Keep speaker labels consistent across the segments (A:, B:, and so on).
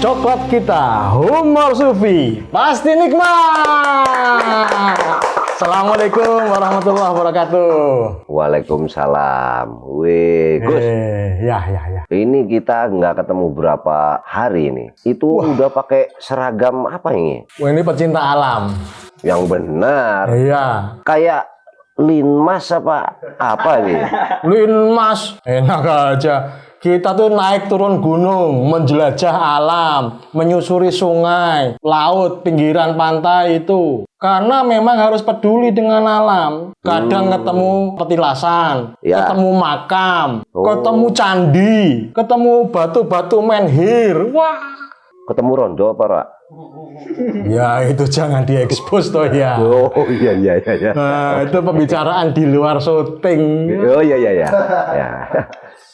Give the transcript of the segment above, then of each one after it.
A: Coklat kita, humor sufi, pasti nikmat. Assalamualaikum warahmatullahi wabarakatuh.
B: Waalaikumsalam. Wih, Gus.
A: Ya.
B: Ini kita nggak ketemu berapa hari ini. Itu udah pakai seragam apa ini?
A: Wah, ini pecinta alam.
B: Yang benar.
A: Iya.
B: Kayak linmas apa ini?
A: Linmas, enak aja. Kita tuh naik turun gunung, menjelajah alam, menyusuri sungai, laut, pinggiran pantai itu. Karena memang harus peduli dengan alam. Kadang ketemu petilasan, ketemu makam, ketemu candi, ketemu batu-batu menhir. Wah.
B: Ketemu rondo apa, Pak?
A: Ya itu jangan diekspos toh ya.
B: Oh iya.
A: Nah, itu pembicaraan di luar syuting.
B: Oh iya. Ya.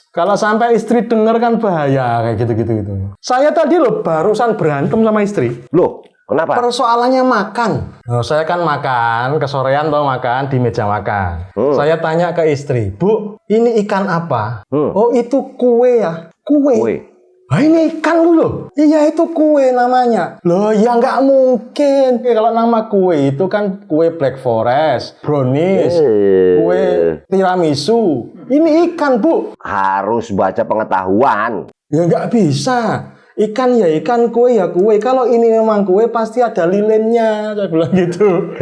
A: Kalau sampai istri denger kan bahaya kayak gitu. Saya tadi loh barusan berantem sama istri.
B: Loh, kenapa?
A: Persoalannya makan. Nah, saya kan makan, kesorean mau makan di meja makan. Saya tanya ke istri, "Bu, ini ikan apa?" "Oh, itu kue ya." Kue. "Ah, ini ikan loh." "Iya, itu kue namanya." "Loh, ya nggak mungkin. Kalau nama kue itu kan kue Black Forest, brownies, kue tiramisu. Ini ikan, Bu."
B: Harus baca pengetahuan.
A: "Ya nggak bisa. Ikan ya ikan, kue ya kue. Kalau ini memang kue pasti ada lilinnya." Saya bilang gitu.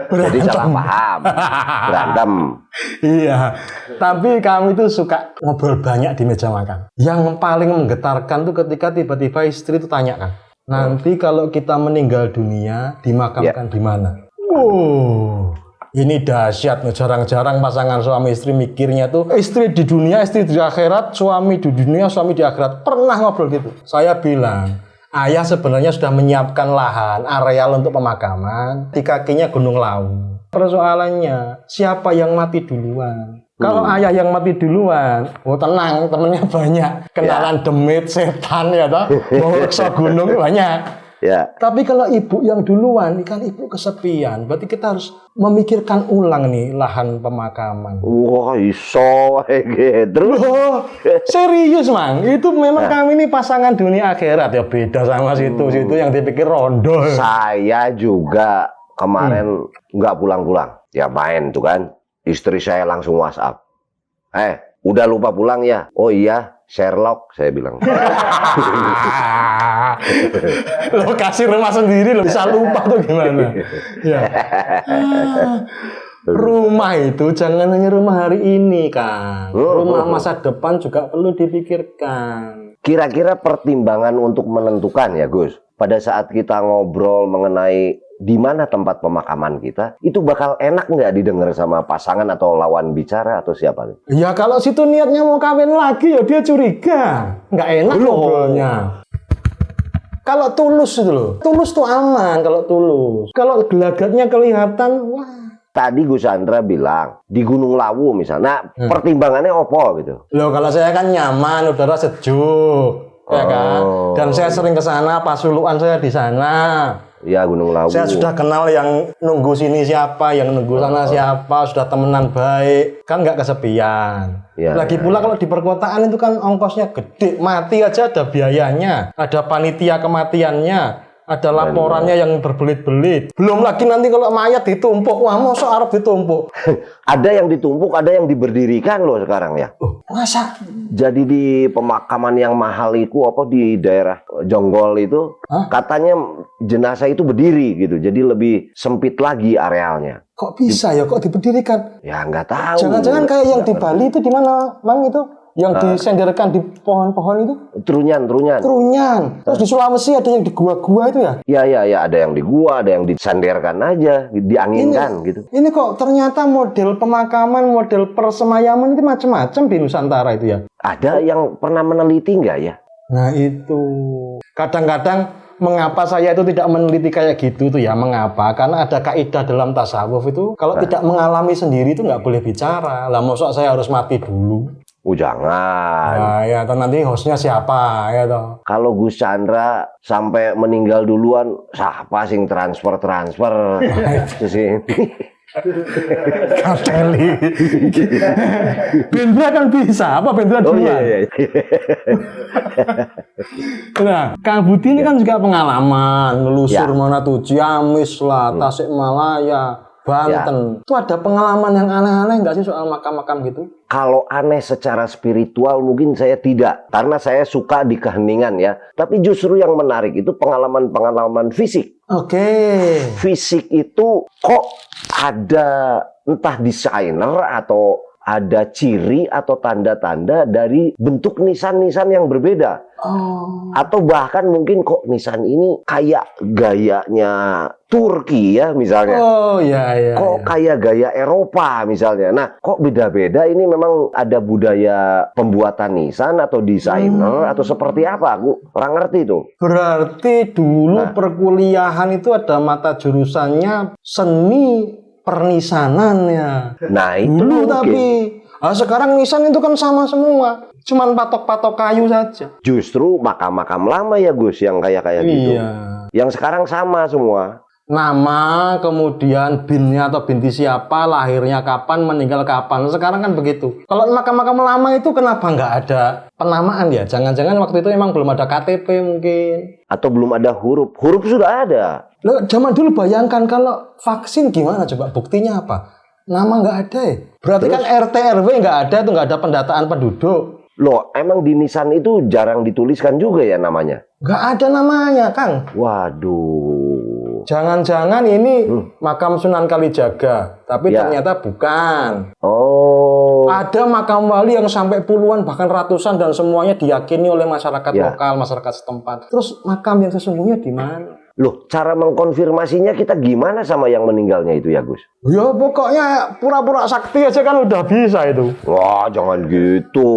B: Jadi salah paham. Berantem.
A: Iya. Tapi kami tuh suka ngobrol banyak di meja makan. Yang paling menggetarkan tuh ketika tiba-tiba istri tuh tanya kan, "Nanti kalau kita meninggal dunia, dimakamkan di mana?" Ini dahsyat, jarang-jarang pasangan suami istri mikirnya tuh istri di dunia, istri di akhirat, suami di dunia, suami di akhirat. Pernah ngobrol gitu. Saya bilang, ayah sebenarnya sudah menyiapkan lahan, areal untuk pemakaman di kakinya Gunung Lawu. Persoalannya, siapa yang mati duluan? Kalau ayah yang mati duluan, tenang, temennya banyak. Kenalan demit, setan ya toh, mau reksa gunung banyak.
B: Ya.
A: Tapi kalau ibu yang duluan, kan ibu kesepian. Berarti kita harus memikirkan ulang nih lahan pemakaman.
B: Wah, iso gitu.
A: Loh, serius, Mang. Itu memang kami ini pasangan dunia akhirat ya, beda sama situ-situ yang dipikir rondo.
B: Saya juga kemarin nggak pulang-pulang. Ya main tuh kan. Istri saya langsung WhatsApp. Udah lupa pulang ya? Oh iya, Sherlock, saya bilang.
A: Lokasi rumah sendiri lo bisa lupa tuh gimana? Ya. Rumah itu jangan hanya rumah hari ini, Kang. Rumah masa depan juga perlu dipikirkan.
B: Kira-kira pertimbangan untuk menentukan ya, Gus. Pada saat kita ngobrol mengenai di mana tempat pemakaman kita, itu bakal enak nggak didengar sama pasangan atau lawan bicara atau siapa?
A: Ya kalau situ niatnya mau kawin lagi ya dia curiga, nggak enak ngobrolnya. Kalau tulus itu loh, tulus tuh aman kalau tulus. Kalau gelagatnya kelihatan, wah.
B: Tadi Gus Chandra bilang di Gunung Lawu misalnya, pertimbangannya apa gitu?
A: Loh kalau saya kan nyaman, udara sejuk, ya kan. Dan saya sering ke sana, pasuluan saya di sana.
B: Ya Gunung Lawu.
A: Saya sudah kenal yang nunggu sini siapa, yang nunggu sana siapa, sudah temenan baik, kan nggak kesepian. Lagi pula kalau di perkotaan itu kan ongkosnya gede, mati aja ada biayanya, ada panitia kematiannya, ada laporannya yang berbelit-belit. Belum lagi nanti kalau mayat ditumpuk, wah mosok arep ditumpuk.
B: Ada yang ditumpuk, ada yang diberdirikan loh sekarang ya.
A: Masa?
B: Jadi di pemakaman yang mahal itu apa di daerah Jonggol itu, katanya jenazah itu berdiri gitu. Jadi lebih sempit lagi arealnya.
A: Kok bisa ya? Kok diberdirikan?
B: Ya nggak tahu.
A: Jangan-jangan kayak yang di Bali itu di mana, Mang itu? Yang disenderkan di pohon-pohon itu?
B: Trunyan.
A: Terus di Sulawesi ada yang di gua-gua itu ya?
B: Ya, ada yang di gua, ada yang disenderkan aja, dianginkan gitu.
A: Ini kok ternyata model pemakaman, model persemayaman itu macam-macam di Nusantara itu ya?
B: Ada yang pernah meneliti nggak ya?
A: Nah itu. Kadang-kadang mengapa saya itu tidak meneliti kayak gitu tuh ya? Mengapa? Karena ada kaidah dalam tasawuf itu, kalau tidak mengalami sendiri itu nggak boleh bicara. Lah mosok saya harus mati dulu?
B: Jangan.
A: Nah, ya, atau nanti hostnya siapa, ya toh.
B: Kalau Gus Chandra sampai meninggal duluan, siapa sing transfer ke sini?
A: Kateli. Bendera kan bisa, apa bendera
B: Oh
A: duluan?
B: iya.
A: Nah, Kang Budi ini kan juga pengalaman
B: Ya.
A: melusur mana tuh Ciamis lah, Tasikmalaya, Banten. Itu ada pengalaman yang aneh-aneh nggak sih soal makam-makam gitu?
B: Kalau aneh secara spiritual mungkin saya tidak, karena saya suka di keheningan ya. Tapi justru yang menarik itu pengalaman-pengalaman fisik.
A: Oke.
B: Fisik itu kok ada entah desainer atau ada ciri atau tanda-tanda dari bentuk nisan-nisan yang berbeda.
A: Oh.
B: Atau bahkan mungkin kok nisan ini kayak gayanya Turki ya misalnya.
A: Oh iya.
B: Kok kayak gaya Eropa misalnya. Nah, kok beda-beda ini memang ada budaya pembuatan nisan atau desainer atau seperti apa? Aku kurang ngerti itu.
A: Berarti dulu perkuliahan itu ada mata jurusannya seni pernisanan ya.
B: Nah, itu
A: Dulu
B: mungkin.
A: tapi sekarang nisan itu kan sama semua. Cuman patok-patok kayu saja.
B: Justru makam-makam lama ya Gus yang kayak gitu.
A: Iya.
B: Yang sekarang sama semua.
A: Nama, kemudian binnya atau binti siapa, lahirnya kapan, meninggal kapan. Sekarang kan begitu. Kalau makam-makam lama itu kenapa nggak ada penamaan ya? Jangan-jangan waktu itu emang belum ada KTP mungkin.
B: Atau belum ada huruf. Huruf sudah ada.
A: Loh, zaman dulu bayangkan kalau vaksin gimana coba? Buktinya apa? Nama nggak ada ya? Berarti kan RT RW nggak ada tuh, nggak ada pendataan penduduk.
B: Loh, emang di nisan itu jarang dituliskan juga ya namanya?
A: Nggak ada namanya, Kang.
B: Waduh.
A: Jangan-jangan ini makam Sunan Kalijaga, tapi
B: Ya.
A: ternyata bukan.
B: Oh.
A: Ada makam wali yang sampai puluhan bahkan ratusan dan semuanya diyakini oleh masyarakat
B: Ya.
A: lokal, masyarakat setempat. Terus makam yang sesungguhnya di mana?
B: Loh, cara mengkonfirmasinya kita gimana sama yang meninggalnya itu ya Gus?
A: Ya pokoknya pura-pura sakti aja kan udah bisa itu.
B: Wah, jangan gitu.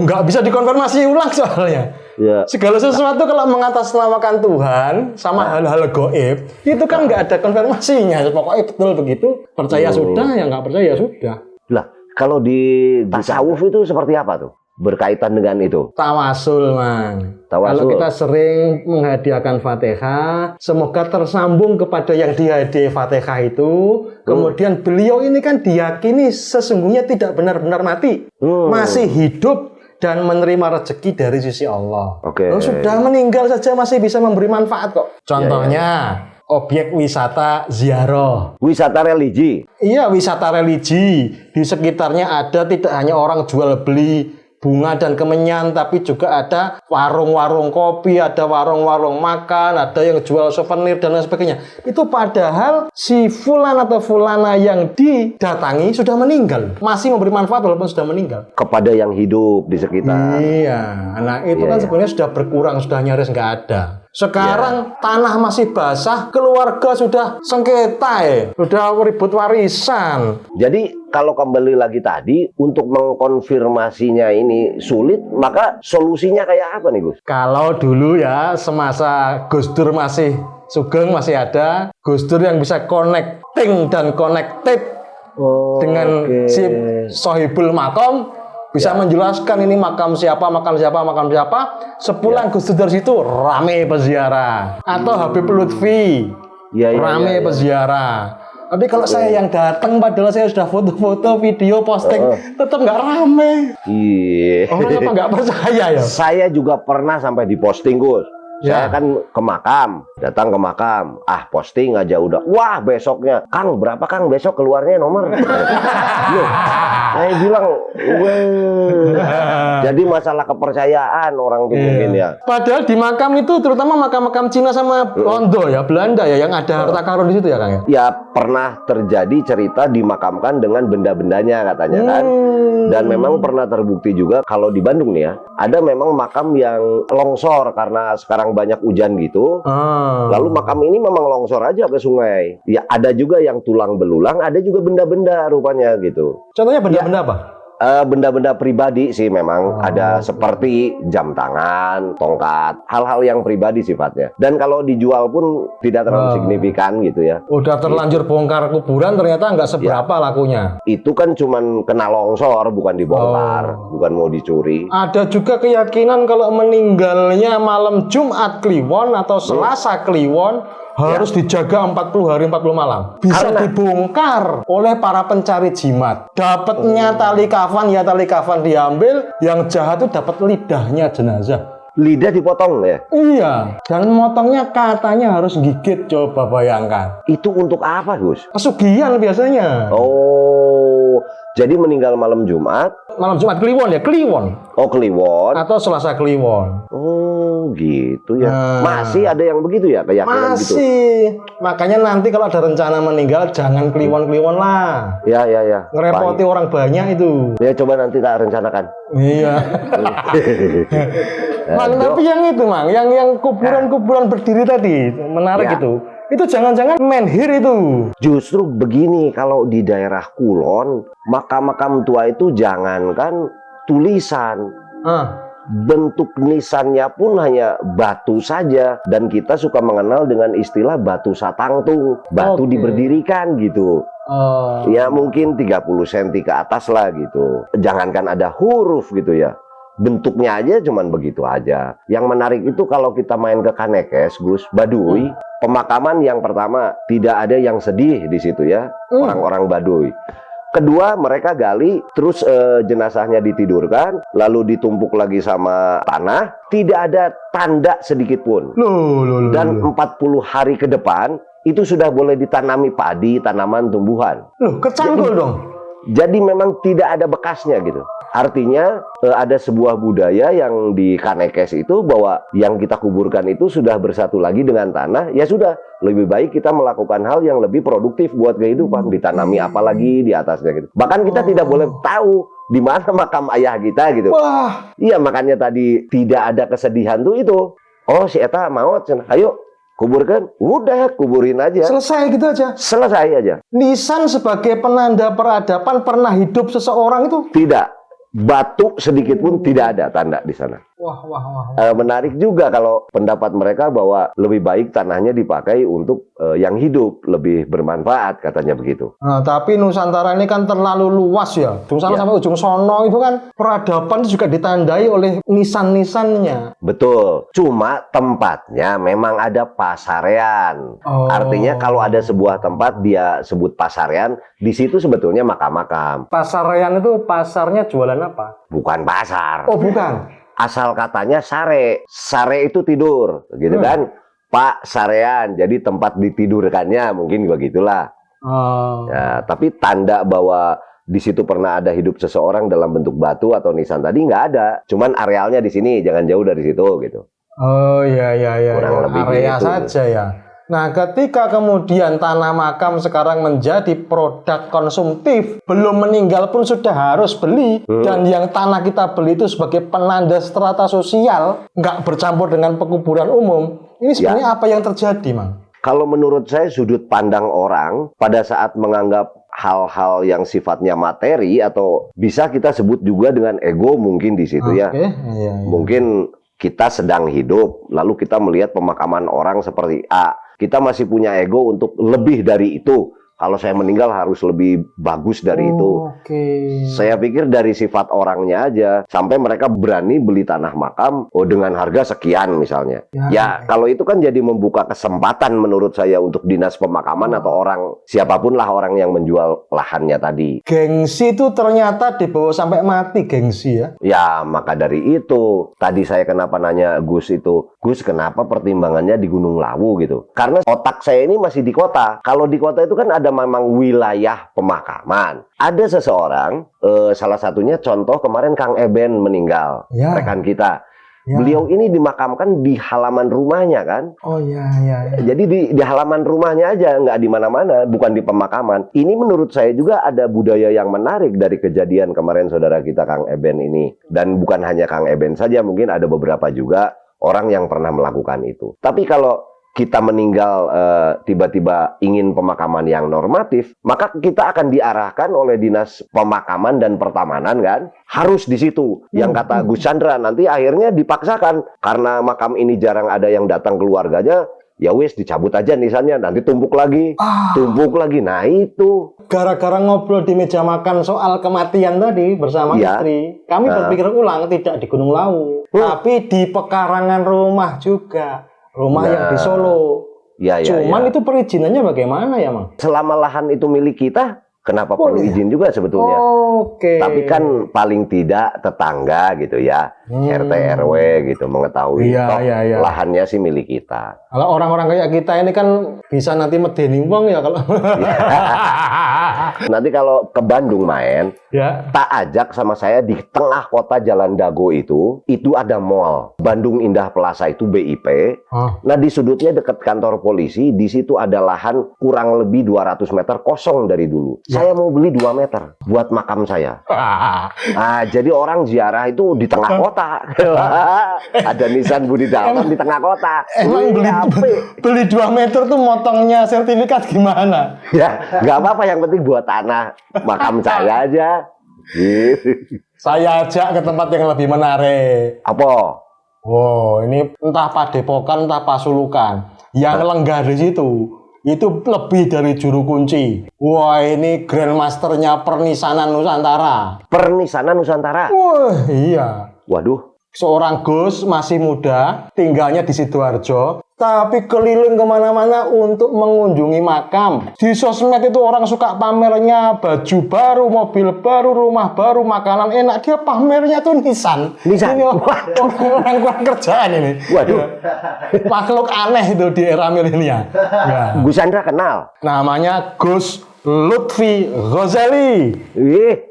A: Nggak bisa dikonfirmasi ulang soalnya.
B: Ya.
A: Segala sesuatu kalau mengatasnamakan Tuhan sama hal-hal goib, itu kan nggak ada konfirmasinya. Pokoknya betul begitu, percaya sudah, ya nggak percaya sudah.
B: Lah, kalau di tasawuf itu seperti apa tuh? Berkaitan dengan itu.
A: Tawasul, Man.
B: Tawasul.
A: Kalau kita sering menghadiahkan Fatihah, semoga tersambung kepada yang dihadiahi Fatihah itu. Kemudian beliau ini kan diyakini sesungguhnya tidak benar-benar mati. Masih hidup dan menerima rezeki dari sisi Allah.
B: Oke.
A: Loh, sudah meninggal saja masih bisa memberi manfaat kok. Contohnya, objek wisata ziarah.
B: Wisata religi.
A: Iya, wisata religi. Di sekitarnya ada tidak hanya orang jual beli bunga dan kemenyan, tapi juga ada warung-warung kopi, ada warung-warung makan, ada yang jual souvenir dan lain sebagainya. Itu padahal si fulan atau fulana yang didatangi sudah meninggal, masih memberi manfaat walaupun sudah meninggal.
B: Kepada yang hidup di sekitar.
A: Iya, nah itu kan sebenarnya sudah berkurang, sudah nyaris nggak ada. Sekarang tanah masih basah, keluarga sudah sengketa sudah ribut warisan.
B: Jadi kalau kembali lagi tadi, untuk mengkonfirmasinya ini sulit, maka solusinya kayak apa nih Gus?
A: Kalau dulu ya, semasa Gus Dur masih sugeng, masih ada Gus Dur yang bisa connecting dan connected dengan si sohibul makom, bisa menjelaskan ini makam siapa. Sepulang Gus Dur dari situ rame peziarah. Atau Habib Lutfi rame peziarah. Tapi kalau saya yang datang padahal saya sudah foto-foto, video, posting, tetap nggak rame.
B: Iya.
A: Orang apa nggak percaya ya?
B: Saya juga pernah sampai di posting Gus. Saya kan ke makam, datang ke makam, posting aja udah. Wah, besoknya, Kang berapa Kang besok keluarnya nomor? Loh, saya bilang, jadi masalah kepercayaan orang tuh mungkin ya.
A: Padahal di makam itu, terutama makam-makam Cina sama Londo ya, Belanda ya, yang ada harta karun di situ ya Kang ya?
B: Ya pernah terjadi cerita dimakamkan dengan benda-bendanya katanya kan. Dan memang pernah terbukti juga kalau di Bandung nih ya, ada memang makam yang longsor karena sekarang banyak hujan gitu. Lalu makam ini memang longsor aja ke sungai. Ya ada juga yang tulang belulang, ada juga benda-benda rupanya gitu.
A: Contohnya benda-benda apa?
B: Benda-benda pribadi sih memang ada seperti jam tangan, tongkat, hal-hal yang pribadi sifatnya. Dan kalau dijual pun tidak terlalu signifikan gitu ya.
A: Udah terlanjur bongkar kuburan ternyata nggak seberapa lakunya.
B: Itu kan cuman kena longsor, bukan dibongkar, bukan mau dicuri.
A: Ada juga keyakinan kalau meninggalnya malam Jumat Kliwon atau Selasa Kliwon, harus dijaga 40 hari 40 malam. Bisa
B: Karena-
A: dibongkar oleh para pencari jimat. Dapatnya tali kafan, ya tali kafan diambil, yang jahat itu dapat lidahnya jenazah.
B: Lidah dipotong ya.
A: Iya, dan motongnya katanya harus gigit, coba bayangkan.
B: Itu untuk apa, Gus?
A: Pesugihan biasanya.
B: Oh, jadi meninggal malam Jumat.
A: Malam Jumat Kliwon ya, Kliwon.
B: Oh, Kliwon.
A: Atau Selasa Kliwon.
B: Oh, gitu ya.
A: Nah.
B: Masih ada yang begitu ya, keyakinan gitu.
A: Masih. Makanya nanti kalau ada rencana meninggal, jangan Kliwon-Kliwon lah.
B: Ya, ya, ya.
A: Ngerepoti orang banyak itu.
B: Ya, coba nanti tak rencanakan.
A: Iya. Mang, tapi yang itu, Mang, yang kuburan-kuburan berdiri tadi, menarik
B: Ya.
A: itu. Itu jangan-jangan menhir itu.
B: Justru begini, kalau di daerah Kulon, makam-makam tua itu jangankan tulisan,
A: Ah,
B: bentuk nisannya pun hanya batu saja, dan kita suka mengenal dengan istilah batu satangtung, batu
A: Oke.
B: diberdirikan gitu. Ya mungkin 30 cm ke atas lah gitu. Jangankan ada huruf gitu ya. Bentuknya aja cuman begitu aja. Yang menarik itu kalau kita main ke Kanekes, Gus, Baduy, pemakaman yang pertama tidak ada yang sedih di situ ya, orang-orang Baduy. Kedua, mereka gali, terus jenazahnya ditidurkan, lalu ditumpuk lagi sama tanah, tidak ada tanda sedikit pun.
A: Loh.
B: Dan 40 hari ke depan, itu sudah boleh ditanami padi, tanaman, tumbuhan.
A: Loh, kecanggul dong.
B: Jadi memang tidak ada bekasnya gitu. Artinya ada sebuah budaya yang di Kanekes itu bahwa yang kita kuburkan itu sudah bersatu lagi dengan tanah. Ya sudah, lebih baik kita melakukan hal yang lebih produktif buat kehidupan. Ditanami apa lagi di atasnya gitu. Bahkan kita tidak boleh tahu di mana makam ayah kita gitu.
A: Wah,
B: Iya, makanya tadi tidak ada kesedihan tuh itu. Oh, si Eta maut, ayo kuburkan. Udah, kuburin aja.
A: selesai gitu aja.
B: Selesai aja.
A: Nisan sebagai penanda peradaban pernah hidup seseorang itu.
B: Tidak. Batu sedikit pun tidak ada tanda di sana.
A: Wah.
B: Menarik juga kalau pendapat mereka bahwa lebih baik tanahnya dipakai untuk yang hidup, lebih bermanfaat katanya begitu.
A: Nah, tapi Nusantara ini kan terlalu luas ya. Ujung sana
B: Ya.
A: sampai ujung sono itu kan peradaban juga ditandai oleh nisan-nisannya.
B: Betul. Cuma tempatnya memang ada pasarean.
A: Oh.
B: Artinya kalau ada sebuah tempat dia sebut pasarean, di situ sebetulnya makam-makam.
A: Pasarean itu pasarnya jualan apa?
B: Bukan pasar.
A: Oh, bukan.
B: Asal katanya sare. Sare itu tidur, gitu kan? Pak Sarean, jadi tempat ditidurkannya mungkin begitulah.
A: Oh.
B: Ya, tapi tanda bahwa di situ pernah ada hidup seseorang dalam bentuk batu atau nisan tadi nggak ada. Cuman arealnya di sini, jangan jauh dari situ gitu.
A: Oh, iya.
B: Kurang lebih
A: Area
B: gitu.
A: saja ya. Nah, ketika kemudian tanah makam sekarang menjadi produk konsumtif, belum meninggal pun sudah harus beli, dan yang tanah kita beli itu sebagai penanda strata sosial, nggak bercampur dengan pekuburan umum, ini sebenarnya apa yang terjadi, Mang?
B: Kalau menurut saya sudut pandang orang pada saat menganggap hal-hal yang sifatnya materi atau bisa kita sebut juga dengan ego mungkin di situ ya.
A: Oke, iya.
B: Mungkin kita sedang hidup, lalu kita melihat pemakaman orang seperti A. Kita masih punya ego untuk lebih dari itu. Kalau saya meninggal harus lebih bagus dari itu.
A: Oke.
B: Saya pikir dari sifat orangnya aja, sampai mereka berani beli tanah makam dengan harga sekian misalnya. Ya, kalau itu kan jadi membuka kesempatan menurut saya untuk dinas pemakaman atau orang, siapapun lah orang yang menjual lahannya tadi.
A: Gengsi itu ternyata dibawa sampai mati, gengsi ya.
B: Ya, maka dari itu, tadi saya kenapa nanya Gus itu, Gus kenapa pertimbangannya di Gunung Lawu gitu? Karena otak saya ini masih di kota. Kalau di kota itu kan ada memang wilayah pemakaman. Ada seseorang, salah satunya contoh kemarin Kang Eben meninggal,
A: Ya.
B: rekan kita.
A: Ya.
B: Beliau ini dimakamkan di halaman rumahnya kan.
A: Oh iya.
B: Jadi di halaman rumahnya aja, nggak di mana-mana, bukan di pemakaman. Ini menurut saya juga ada budaya yang menarik dari kejadian kemarin saudara kita Kang Eben ini. Dan bukan hanya Kang Eben saja, mungkin ada beberapa juga orang yang pernah melakukan itu. Tapi kalau kita meninggal tiba-tiba ingin pemakaman yang normatif, maka kita akan diarahkan oleh dinas pemakaman dan pertamanan kan, harus di situ. Yang kata Gus Chandra nanti akhirnya dipaksakan karena makam ini jarang ada yang datang keluarganya, ya wis dicabut aja nisannya, nanti tumpuk lagi. Nah itu.
A: Gara-gara ngobrol di meja makan soal kematian tadi bersama
B: Ya.
A: istri, kami berpikir ulang tidak di Gunung Lawu, tapi di pekarangan rumah juga. Rumah yang di Solo.
B: Ya, ya,
A: Cuman
B: ya.
A: itu perizinannya bagaimana ya, Mang?
B: Selama lahan itu milik kita, kenapa perlu izin juga sebetulnya?
A: Oke.
B: Tapi kan paling tidak tetangga gitu ya, RT RW gitu mengetahui
A: Iya,
B: toh
A: iya, iya.
B: lahannya sih milik kita.
A: Kalau orang-orang kayak kita ini kan bisa nanti medeni wong ya kalau.
B: Nanti kalau ke Bandung main,
A: Ya.
B: tak ajak sama saya di tengah kota Jalan Dago itu ada mall. Bandung Indah Plaza itu BIP.
A: Oh.
B: Nah di sudutnya dekat kantor polisi, di situ ada lahan kurang lebih 200 meter kosong dari dulu. Saya mau beli 2 meter buat makam saya. Nah, jadi orang ziarah itu di tengah kota. Ada nisan Budi Dalton di tengah kota.
A: Emang beli 2 meter tuh motongnya sertifikat gimana?
B: Ya, nggak apa-apa, yang penting buat tanah makam saya aja. Gitu.
A: Saya ajak ke tempat yang lebih menarik.
B: Apa?
A: Wow, ini entah Padepokan, entah Pasulukan. Yang lenggah di situ, itu lebih dari juru kunci. Wah, ini Grandmasternya Pernisanan Nusantara.
B: Pernisanan Nusantara.
A: Wah, iya.
B: Waduh.
A: Seorang Gus masih muda, tinggalnya di Sidoarjo, tapi keliling kemana-mana untuk mengunjungi makam. Di sosmed itu orang suka pamernya baju baru, mobil baru, rumah baru, makanan enak. Dia pamernya tuh nisan.
B: Nisan?
A: Ini orang kurang kerjaan ini.
B: Waduh.
A: Makhluk aneh itu di era milenial. Ya.
B: Gus Chandra kenal.
A: Namanya Gus Lutfi Ghazali.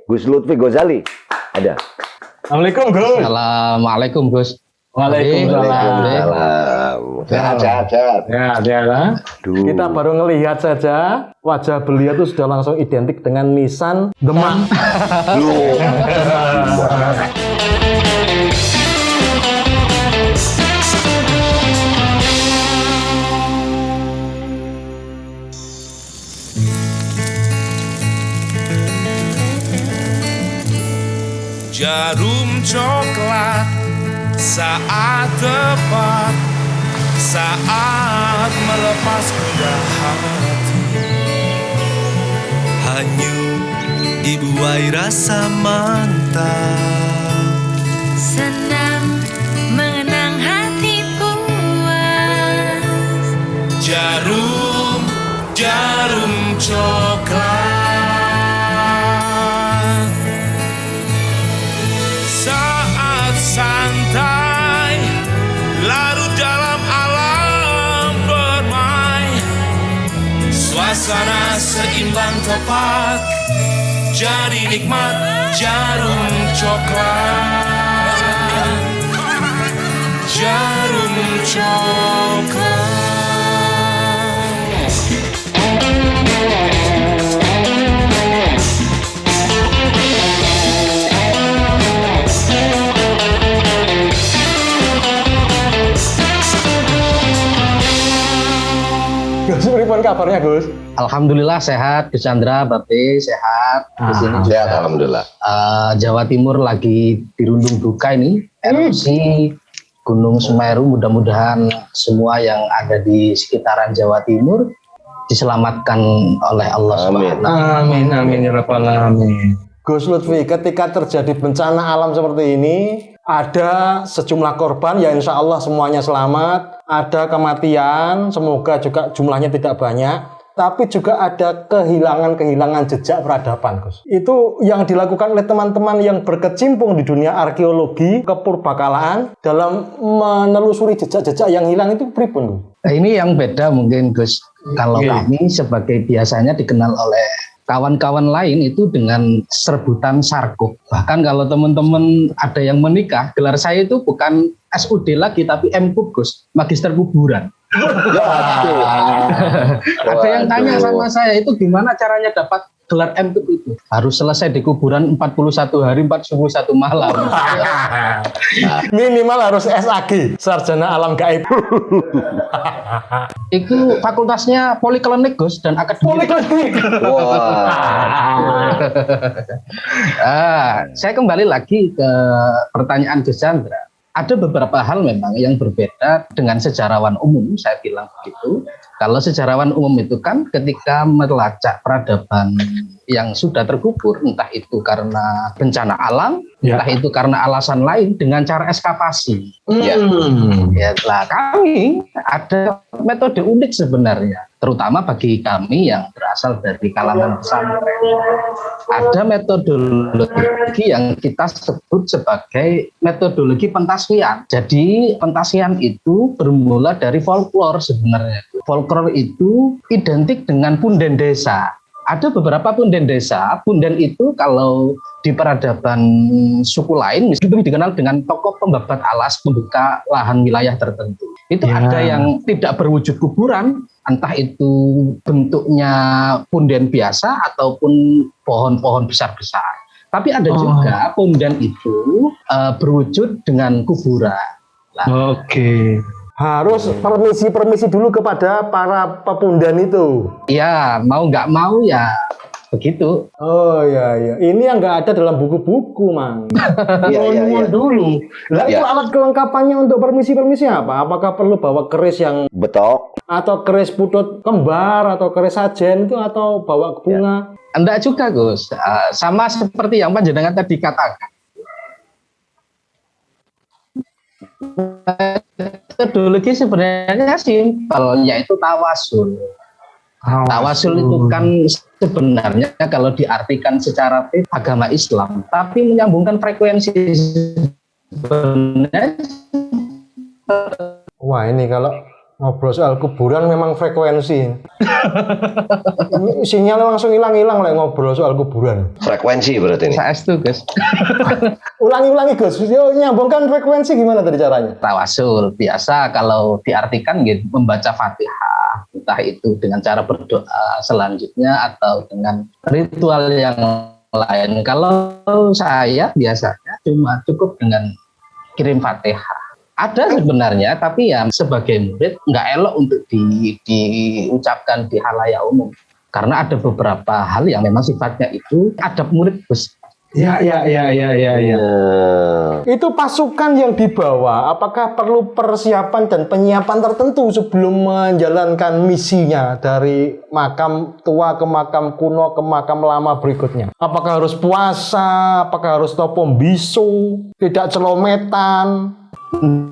B: Gus Lutfi Ghazali. Ada.
A: Assalamualaikum Gus.
C: Assalamualaikum Gus.
B: Waalaikumsalam. Sehat.
A: Ya, dia. Kita baru ngelihat saja wajah beliau itu sudah langsung identik dengan nisan Demak.
D: Jarum coklat saat tepat, saat melepas gundah hati. Hanyut dibuai rasa mantap,
E: senang mengenang hati puas.
D: jarum coklat. Saat santai larut dalam alam bermain, suasana seimbang tepat, jadi nikmat jarum coklat. Jarum coklat.
A: Gus, bagaimana kabarnya Gus?
C: Alhamdulillah sehat, Gus Chandra, Bape sehat. Di sini juga,
B: Sehat, alhamdulillah.
C: Jawa Timur lagi dirundung duka ini, erupsi Gunung Semeru. Mudah-mudahan semua yang ada di sekitaran Jawa Timur diselamatkan oleh Allah Subhanahu.
A: Amin, amin ya rabbal alamin. Gus Lutfi, ketika terjadi bencana alam seperti ini, ada sejumlah korban, ya insya Allah semuanya selamat. Ada kematian, semoga juga jumlahnya tidak banyak. Tapi juga ada kehilangan jejak peradaban, Gus. Itu yang dilakukan oleh teman-teman yang berkecimpung di dunia arkeologi, kepurbakalaan, dalam menelusuri jejak-jejak yang hilang itu pripun, Gus?
C: Nah, ini yang beda mungkin Gus. Kalau kami sebagai biasanya dikenal oleh kawan-kawan lain itu dengan serbutan sarkop. Bahkan kalau teman-teman ada yang menikah, gelar saya itu bukan SUD lagi tapi MKUB Gus, Magister Kuburan. Ada yang tanya sama saya, itu gimana caranya dapat gelar MKUB itu? Harus selesai di kuburan 41 hari 41 malam.
A: Minimal harus SAG, Sarjana Alam Gaib.
C: Itu fakultasnya poliklinik Gus dan akademik. Saya kembali lagi ke pertanyaan Gus Chandra. ada beberapa hal memang yang berbeda dengan sejarawan umum, saya bilang begitu. Kalau sejarawan umum itu kan ketika melacak peradaban yang sudah terkubur, entah itu karena bencana alam, entah itu karena alasan lain dengan cara ekskavasi. Ya, lah kami ada metode unik sebenarnya, terutama bagi kami yang berasal dari kalangan pesantren. Ada metodologi yang kita sebut sebagai metodologi pentaswian. Jadi pentaswian itu bermula dari folklore sebenarnya. Folklore itu identik dengan punden desa. Ada beberapa punden desa. Punden itu kalau di peradaban suku lain itu dikenal dengan tokoh pembabat alas, membuka lahan wilayah tertentu. Itu ada yang tidak berwujud kuburan, entah itu bentuknya punden biasa ataupun pohon-pohon besar-besar. Tapi ada juga punden itu berwujud dengan kuburan.
A: Oke. Harus permisi dulu kepada para pepundan itu.
C: Iya, mau nggak mau ya begitu.
A: Oh iya. Ini yang nggak ada dalam buku-buku, Mang. Mohon dulu. Lah itu alat kelengkapannya untuk permisi apa? Apakah perlu bawa keris yang
B: betok
A: atau keris putut kembar atau keris sajen itu atau bawa bunga?
C: Enggak juga, Gus. Sama seperti yang panjenengan tadi katakan. Metodologi sebenarnya simpel, yaitu tawasul. Tawasul itu kan sebenarnya kalau diartikan secara agama Islam, tapi menyambungkan frekuensi sebenarnya.
A: Wah, ini kalau ngobrol soal kuburan memang frekuensi. Ini sinyal langsung hilang-hilang lah ngobrol soal kuburan.
B: frekuensi berarti ini.
C: Saya itu, Gus.
A: Ulangi Gus. Yo, nyambungkan frekuensi gimana tadi caranya?
C: Tawasul biasa kalau diartikan gitu, membaca Fatihah, entah itu dengan cara berdoa selanjutnya atau dengan ritual yang lain. Kalau saya biasanya cuma cukup dengan kirim Fatihah. Ada sebenarnya, tapi ya sebagai murid nggak elok untuk diucapkan di halayak umum. Karena ada beberapa hal yang memang sifatnya itu adab murid, Gus.
A: Ya. Itu pasukan yang dibawa, apakah perlu persiapan dan penyiapan tertentu sebelum menjalankan misinya dari makam tua ke makam kuno ke makam lama berikutnya? Apakah harus puasa? Apakah harus topo bisu? Tidak celometan?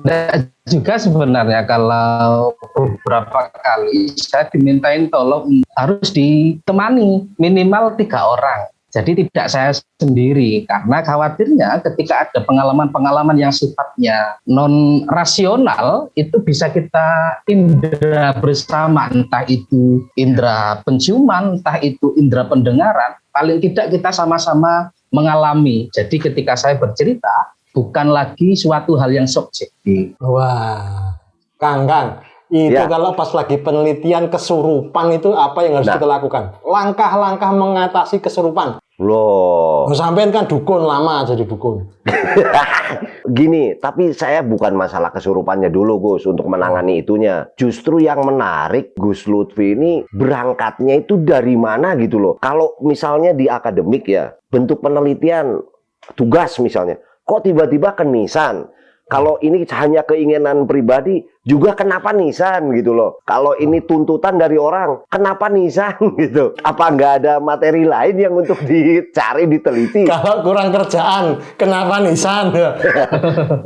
C: Nah, juga sebenarnya kalau beberapa kali saya dimintain tolong harus ditemani minimal 3 orang. Jadi tidak saya sendiri karena khawatirnya ketika ada pengalaman-pengalaman yang sifatnya non rasional itu bisa kita indera bersama, entah itu indera penciuman, entah itu indera pendengaran, paling tidak kita sama-sama mengalami. Jadi ketika saya bercerita bukan lagi suatu hal yang subjektif.
A: Wah, Kang, itu kalau pas lagi penelitian kesurupan itu apa yang harus kita lakukan? Langkah-langkah mengatasi kesurupan.
B: Loh.
A: Sampean kan dukun lama jadi dukun.
B: Gini, tapi saya bukan masalah kesurupannya dulu, Gus, untuk menangani itunya. Justru yang menarik, Gus Lutfi ini berangkatnya itu dari mana gitu loh. Kalau misalnya di akademik ya, bentuk penelitian, tugas misalnya. Kok tiba-tiba ke nisan? Kalau ini hanya keinginan pribadi, juga kenapa nisan gitu loh. Kalau ini tuntutan dari orang, kenapa nisan gitu. Apa nggak ada materi lain yang untuk dicari, diteliti?
A: Kalau kurang kerjaan, kenapa nisan?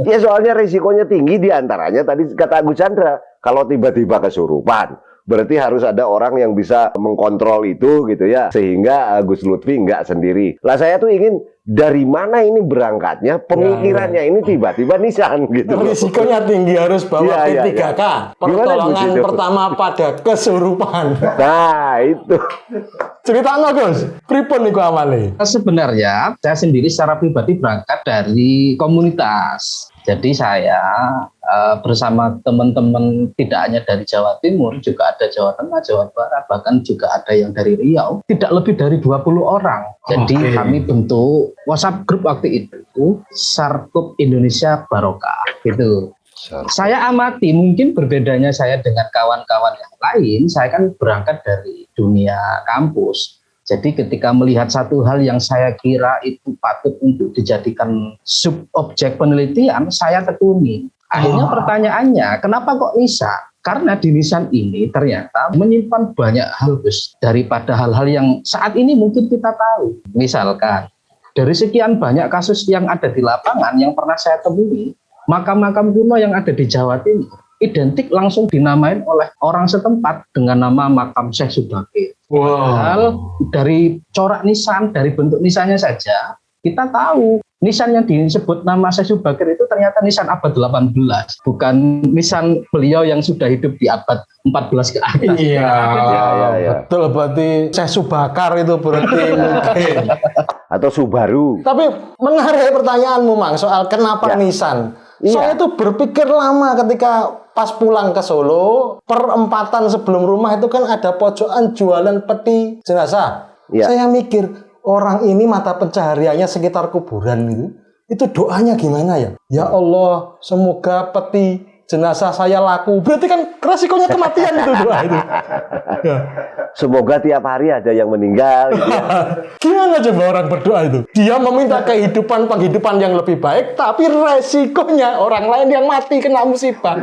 B: Ya soalnya risikonya tinggi diantaranya tadi kata Agus Chandra. Kalau tiba-tiba kesurupan, berarti harus ada orang yang bisa mengkontrol itu gitu ya. Sehingga Gus Lutfi nggak sendiri. Lah saya tuh ingin dari mana ini berangkatnya, pemikirannya ini tiba-tiba nisan gitu.
A: Risikonya tinggi, harus bawa P3K. Pertolongan pertama pada kesurupan.
B: Nah itu.
A: Ceritanya Gus, pripun niku amale?
C: Sebenarnya saya sendiri secara pribadi berangkat dari komunitas. Jadi saya bersama teman-teman tidak hanya dari Jawa Timur, juga ada Jawa Tengah, Jawa Barat, bahkan juga ada yang dari Riau. Tidak lebih dari 20 orang. Jadi kami bentuk WhatsApp grup waktu itu, Sarkup Indonesia Barokah gitu. Saya amati mungkin berbedanya saya dengan kawan-kawan yang lain, saya kan berangkat dari dunia kampus. Jadi ketika melihat satu hal yang saya kira itu patut untuk dijadikan subobjek penelitian, saya tekuni. Akhirnya pertanyaannya, kenapa kok nisan? Karena di nisan ini ternyata menyimpan banyak hal, Gus, daripada hal-hal yang saat ini mungkin kita tahu. Misalkan, dari sekian banyak kasus yang ada di lapangan yang pernah saya temui, makam-makam kuno yang ada di Jawa Timur identik langsung dinamain oleh orang setempat dengan nama makam Syekh Subakir. Padahal dari corak nisan, dari bentuk nisannya saja, kita tahu nisan yang disebut nama Syekh Subakir itu ternyata nisan abad 18, bukan nisan beliau yang sudah hidup di abad 14 ke atas.
A: Iya,
B: ya.
A: betul, berarti Syekh Subakar itu berarti mungkin.
B: Atau Subaru.
A: Tapi menarik pertanyaanmu, Mang, soal kenapa nisan.
B: Iya.
A: Saya tuh berpikir lama ketika pas pulang ke Solo, perempatan sebelum rumah itu kan ada pojokan jualan peti jenazah.
B: Iya.
A: Saya mikir, orang ini mata pencahariannya sekitar kuburan itu doanya gimana ya? Ya Allah, semoga peti jenazah saya laku. Berarti kan resikonya kematian itu doa itu. Ya.
B: Semoga tiap hari ada yang meninggal gitu ya.
A: Gimana coba orang berdoa itu? Dia meminta penghidupan yang lebih baik, tapi resikonya orang lain yang mati kena musibah.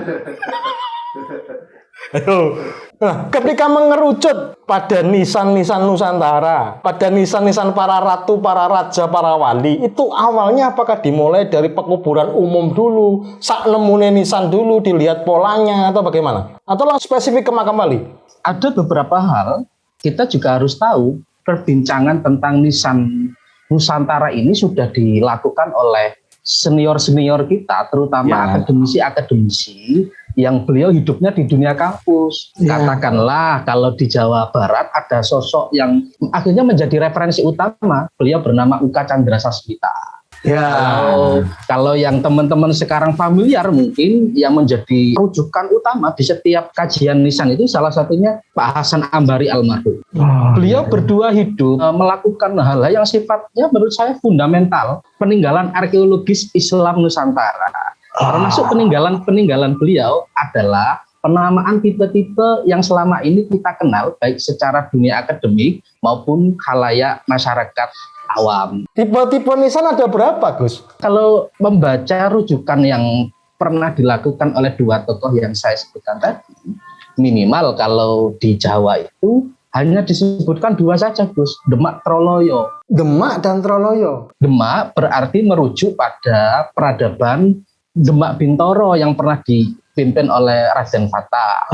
A: Ayo. Nah, ketika mengerucut pada nisan-nisan Nusantara, pada nisan-nisan para ratu, para raja, para wali, itu awalnya apakah dimulai dari pekuburan umum dulu, sak nemune nisan dulu, dilihat polanya, atau bagaimana? Atau spesifik ke makam wali?
C: Ada beberapa hal, kita juga harus tahu, perbincangan tentang nisan Nusantara ini sudah dilakukan oleh senior-senior kita, terutama akademisi-akademisi, yang beliau hidupnya di dunia kampus. Katakanlah kalau di Jawa Barat ada sosok yang akhirnya menjadi referensi utama, beliau bernama Uka Chandra Sasmita. Kalau yang teman-teman sekarang familiar mungkin yang menjadi rujukan utama di setiap kajian nisan itu salah satunya Pak Hasan Ambari almarhum. Beliau berdua hidup melakukan hal-hal yang sifatnya menurut saya fundamental, peninggalan arkeologis Islam Nusantara. Termasuk peninggalan beliau adalah penamaan tipe-tipe yang selama ini kita kenal baik secara dunia akademik maupun khalayak masyarakat awam.
A: Tipe-tipe nisan ada berapa, Gus?
C: Kalau membaca rujukan yang pernah dilakukan oleh dua tokoh yang saya sebutkan tadi, minimal kalau di Jawa itu hanya disebutkan dua saja, Gus, Demak Troloyo.
A: Demak dan Troloyo.
C: Demak berarti merujuk pada peradaban Demak Bintoro yang pernah dipimpin oleh Raden Fata.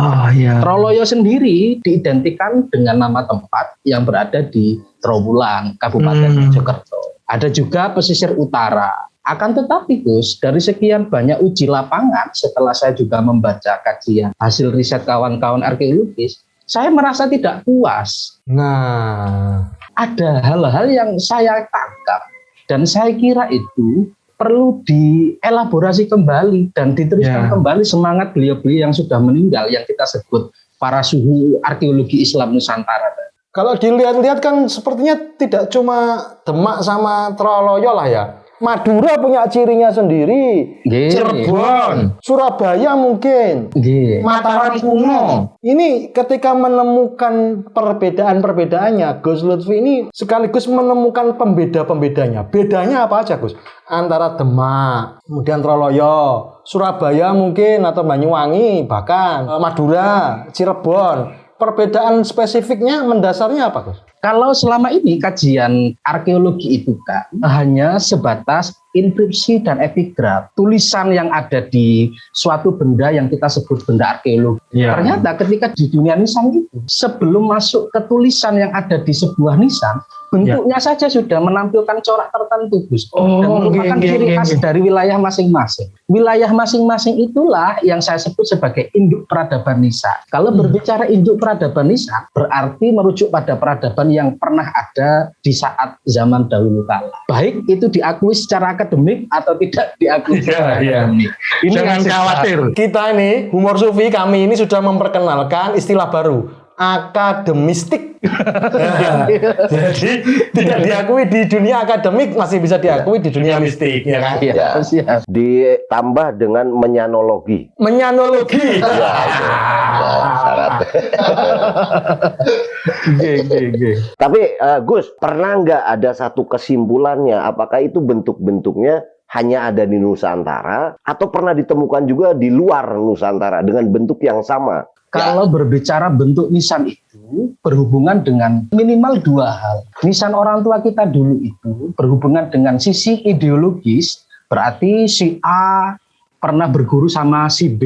C: Troloyo sendiri diidentikan dengan nama tempat yang berada di Trowulan, Kabupaten Mojokerto. Ada juga pesisir utara. Akan tetapi, Gus, dari sekian banyak uji lapangan, setelah saya juga membaca kajian hasil riset kawan-kawan arkeologis, saya merasa tidak puas.
A: Nah,
C: ada hal-hal yang saya tangkap dan saya kira itu perlu dielaborasi kembali dan diteruskan kembali semangat beliau-beliau yang sudah meninggal yang kita sebut para suhu arkeologi Islam Nusantara.
A: Kalau dilihat-lihat kan sepertinya tidak cuma Demak sama Troloyo lah ya. Madura punya cirinya sendiri. Cirebon, Surabaya mungkin. Mataram kuno. Ini ketika menemukan perbedaan-perbedaannya, Gus Lutfi ini sekaligus menemukan pembeda-pembedanya. Bedanya apa aja, Gus? Antara Demak, kemudian Troloyo, Surabaya mungkin atau Banyuwangi, bahkan Madura, Cirebon. Perbedaan spesifiknya mendasarnya apa, Gus?
C: Kalau selama ini kajian arkeologi itu kan hanya sebatas inskripsi dan epigraf, tulisan yang ada di suatu benda yang kita sebut benda arkeologi. Ternyata ketika di dunia nisan itu, sebelum masuk ke tulisan yang ada di sebuah nisan, bentuknya saja sudah menampilkan corak tertentu, Gus. Dan merupakan ciri khas dari wilayah masing-masing. Wilayah masing-masing itulah yang saya sebut sebagai induk peradaban nisan. Kalau berbicara induk peradaban nisan, berarti merujuk pada peradaban yang pernah ada di saat zaman dahulu kala. Baik itu diakui secara akademik atau tidak diakui secara akademik. Ini
A: jangan khawatir. Kita ini, Humor Sufi, kami ini sudah memperkenalkan istilah baru, akademistik. Jadi tidak diakui di dunia akademik, masih bisa diakui di dunia mistik, ya kan?
B: Ditambah dengan menyanologi.
A: Menyanologi.
B: Syarat. Tapi Gus, pernah nggak ada satu kesimpulannya? Apakah itu bentuk-bentuknya hanya ada di Nusantara atau pernah ditemukan juga di luar Nusantara dengan bentuk yang sama?
C: Kalau berbicara bentuk nisan itu berhubungan dengan minimal dua hal. Nisan orang tua kita dulu itu berhubungan dengan sisi ideologis, berarti si A pernah berguru sama si B.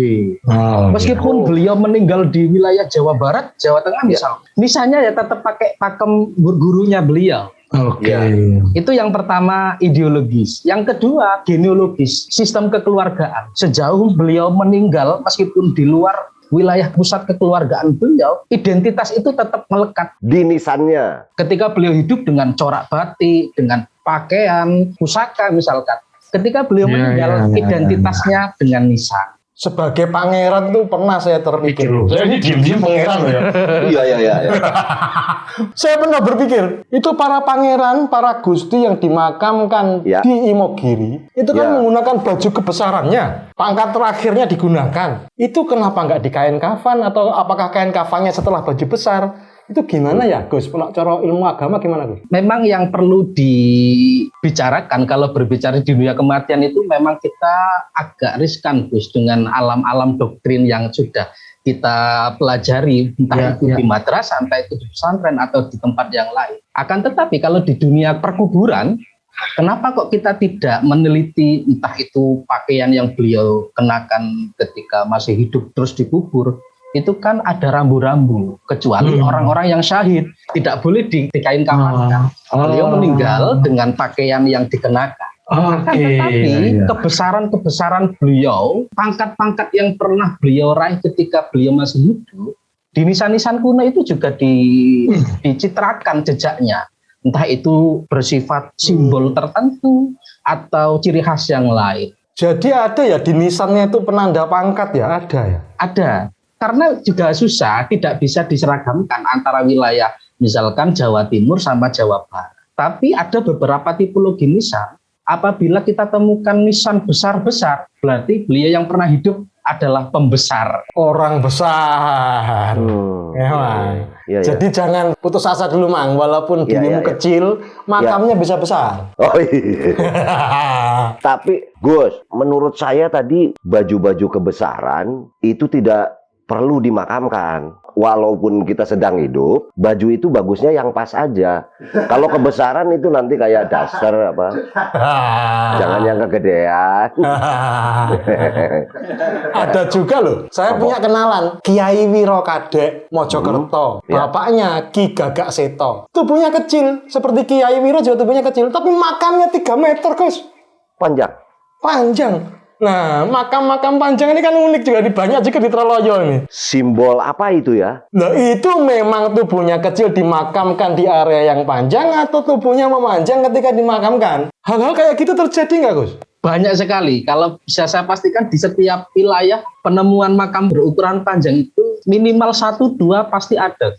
C: Meskipun beliau meninggal di wilayah Jawa Barat, Jawa Tengah misal, nisannya ya tetap pakai pakem gurunya beliau. Itu yang pertama, ideologis. Yang kedua, genealogis, sistem kekeluargaan. Sejauh beliau meninggal, meskipun di luar wilayah pusat kekeluargaan beliau, identitas itu tetap melekat
B: di nisannya.
C: Ketika beliau hidup dengan corak batik, dengan pakaian, pusaka misalkan. Ketika beliau meninggal, identitasnya dengan nisan.
A: Sebagai pangeran tuh pernah saya terpikir. Saya ini diem-diem pangeran loh ya.
B: Iya.
A: Saya pernah berpikir, itu para pangeran, para gusti yang dimakamkan di Imogiri, itu kan menggunakan baju kebesarannya. Pangkat terakhirnya digunakan. Itu kenapa nggak di kain kafan? Atau apakah kain kafannya setelah baju besar? Itu gimana ya, Gus? Cara ilmu agama gimana, Gus?
C: Memang yang perlu dibicarakan kalau berbicara di dunia kematian itu memang kita agak riskan, Gus, dengan alam-alam doktrin yang sudah kita pelajari, entah itu di madrasah, entah itu di pesantren atau di tempat yang lain. Akan tetapi kalau di dunia perkuburan, kenapa kok kita tidak meneliti entah itu pakaian yang beliau kenakan ketika masih hidup terus dikubur? Itu kan ada rambu-rambu, kecuali orang-orang yang syahid tidak boleh dikain kafankan. Beliau meninggal dengan pakaian yang dikenakan. Tetapi kebesaran-kebesaran beliau, pangkat-pangkat yang pernah beliau raih ketika beliau masih hidup, di nisan-nisan kuno itu juga dicitrakan jejaknya. Entah itu bersifat simbol tertentu atau ciri khas yang lain.
A: Jadi ada ya di nisannya itu penanda pangkat ya, ada ya?
C: Ada. Karena juga susah, tidak bisa diseragamkan antara wilayah misalkan Jawa Timur sama Jawa Barat. Tapi ada beberapa tipologi nisan. Apabila kita temukan nisan besar-besar, berarti beliau yang pernah hidup adalah pembesar.
A: Orang besar. Jadi jangan putus asa dulu, Mang. Walaupun dirimu kecil, makamnya bisa besar.
B: Oh iya. Tapi Gus, menurut saya tadi baju-baju kebesaran itu tidak perlu dimakamkan. Walaupun kita sedang hidup, baju itu bagusnya yang pas aja. Kalau kebesaran itu nanti kayak daster apa. Jangan yang kegedean.
A: Ada juga loh. Saya punya kenalan Kiai Wiro Kadek Mojokerto. Bapaknya Ki Gagak Seto. Tubuhnya kecil seperti Kiai Wiro juga tubuhnya kecil, tapi makamnya 3 meter, Gus. Panjang. Nah, makam-makam panjang ini kan unik juga, banyak juga di Troloyo ini.
B: Simbol apa itu ya?
A: Nah, itu memang tubuhnya kecil dimakamkan di area yang panjang atau tubuhnya memanjang ketika dimakamkan? Hal-hal kayak gitu terjadi nggak, Gus?
C: Banyak sekali. Kalau bisa saya pastikan di setiap wilayah penemuan makam berukuran panjang itu minimal 1-2 pasti ada.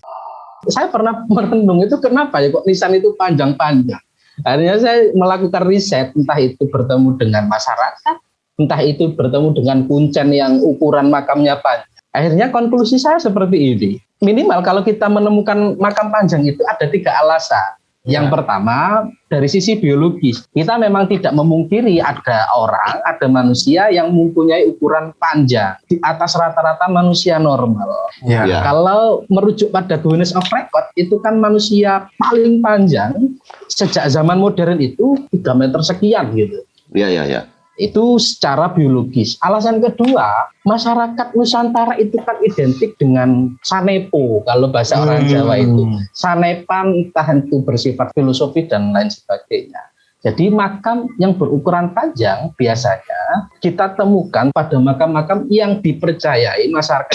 C: Saya pernah merenung itu kenapa ya kok nisan itu panjang-panjang. Akhirnya saya melakukan riset, entah itu bertemu dengan masyarakat, entah itu bertemu dengan kuncen yang ukuran makamnya panjang. Akhirnya konklusi saya seperti ini. Minimal kalau kita menemukan makam panjang itu ada 3 alasan. Yang pertama, dari sisi biologis. Kita memang tidak memungkiri ada orang, ada manusia yang mempunyai ukuran panjang di atas rata-rata manusia normal. Kalau merujuk pada Guinness of Record, itu kan manusia paling panjang sejak zaman modern itu 3 meter sekian gitu.
B: Iya.
C: Itu secara biologis. Alasan kedua, masyarakat Nusantara itu kan identik dengan sanepo kalau bahasa orang Jawa itu. Sanepan entah itu bersifat filosofi dan lain sebagainya. Jadi makam yang berukuran panjang biasanya kita temukan pada makam-makam yang dipercayai masyarakat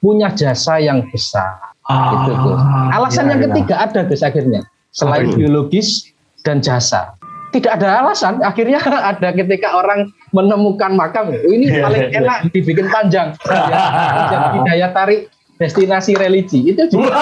C: punya jasa yang besar. Gitu, Gus. Alasan yang ketiga ada, Gus, akhirnya. Selain biologis dan jasa. Tidak ada alasan, akhirnya ada ketika orang menemukan makam, ini paling enak dibikin panjang, jadi daya tarik destinasi religi itu juga.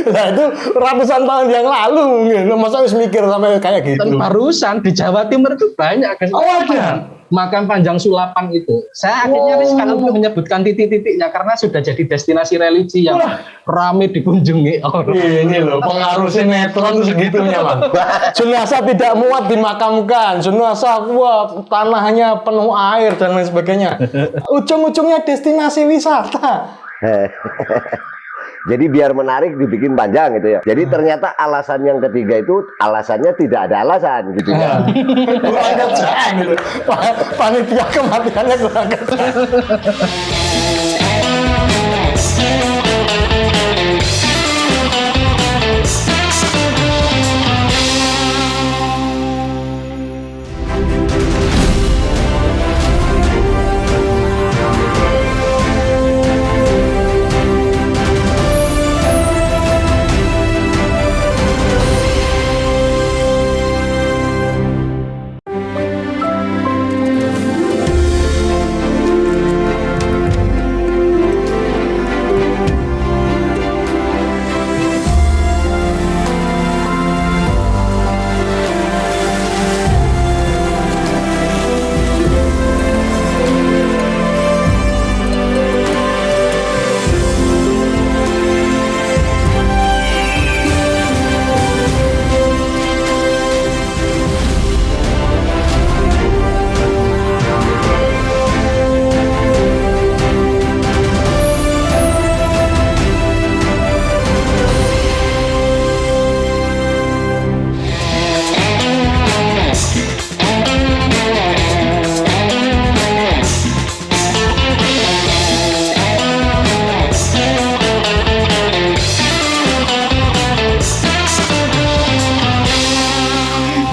A: Nah itu ratusan tahun yang lalu mungkin, masa harus mikir sampai kayak gitu.
C: Dan barusan di Jawa Timur itu banyak.
A: Oh ada?
C: makam Panjang Sulapan itu. Saya akhirnya riskan untuk menyebutkan titik-titiknya karena sudah jadi destinasi religi yang ramai dikunjungi orang.
A: Ini loh pengaruh sinetron tuh segitunya, Bang. Jenazah tidak muat dimakamkan, jenazah tanahnya penuh air dan lain sebagainya. Ujung-ujungnya destinasi wisata.
B: Jadi biar menarik dibikin panjang gitu ya. Jadi ternyata alasan yang ketiga itu alasannya tidak ada alasan gitu ya.
A: Kurang kerjaan gitu. Panitia kematiannya kurang kerjaan.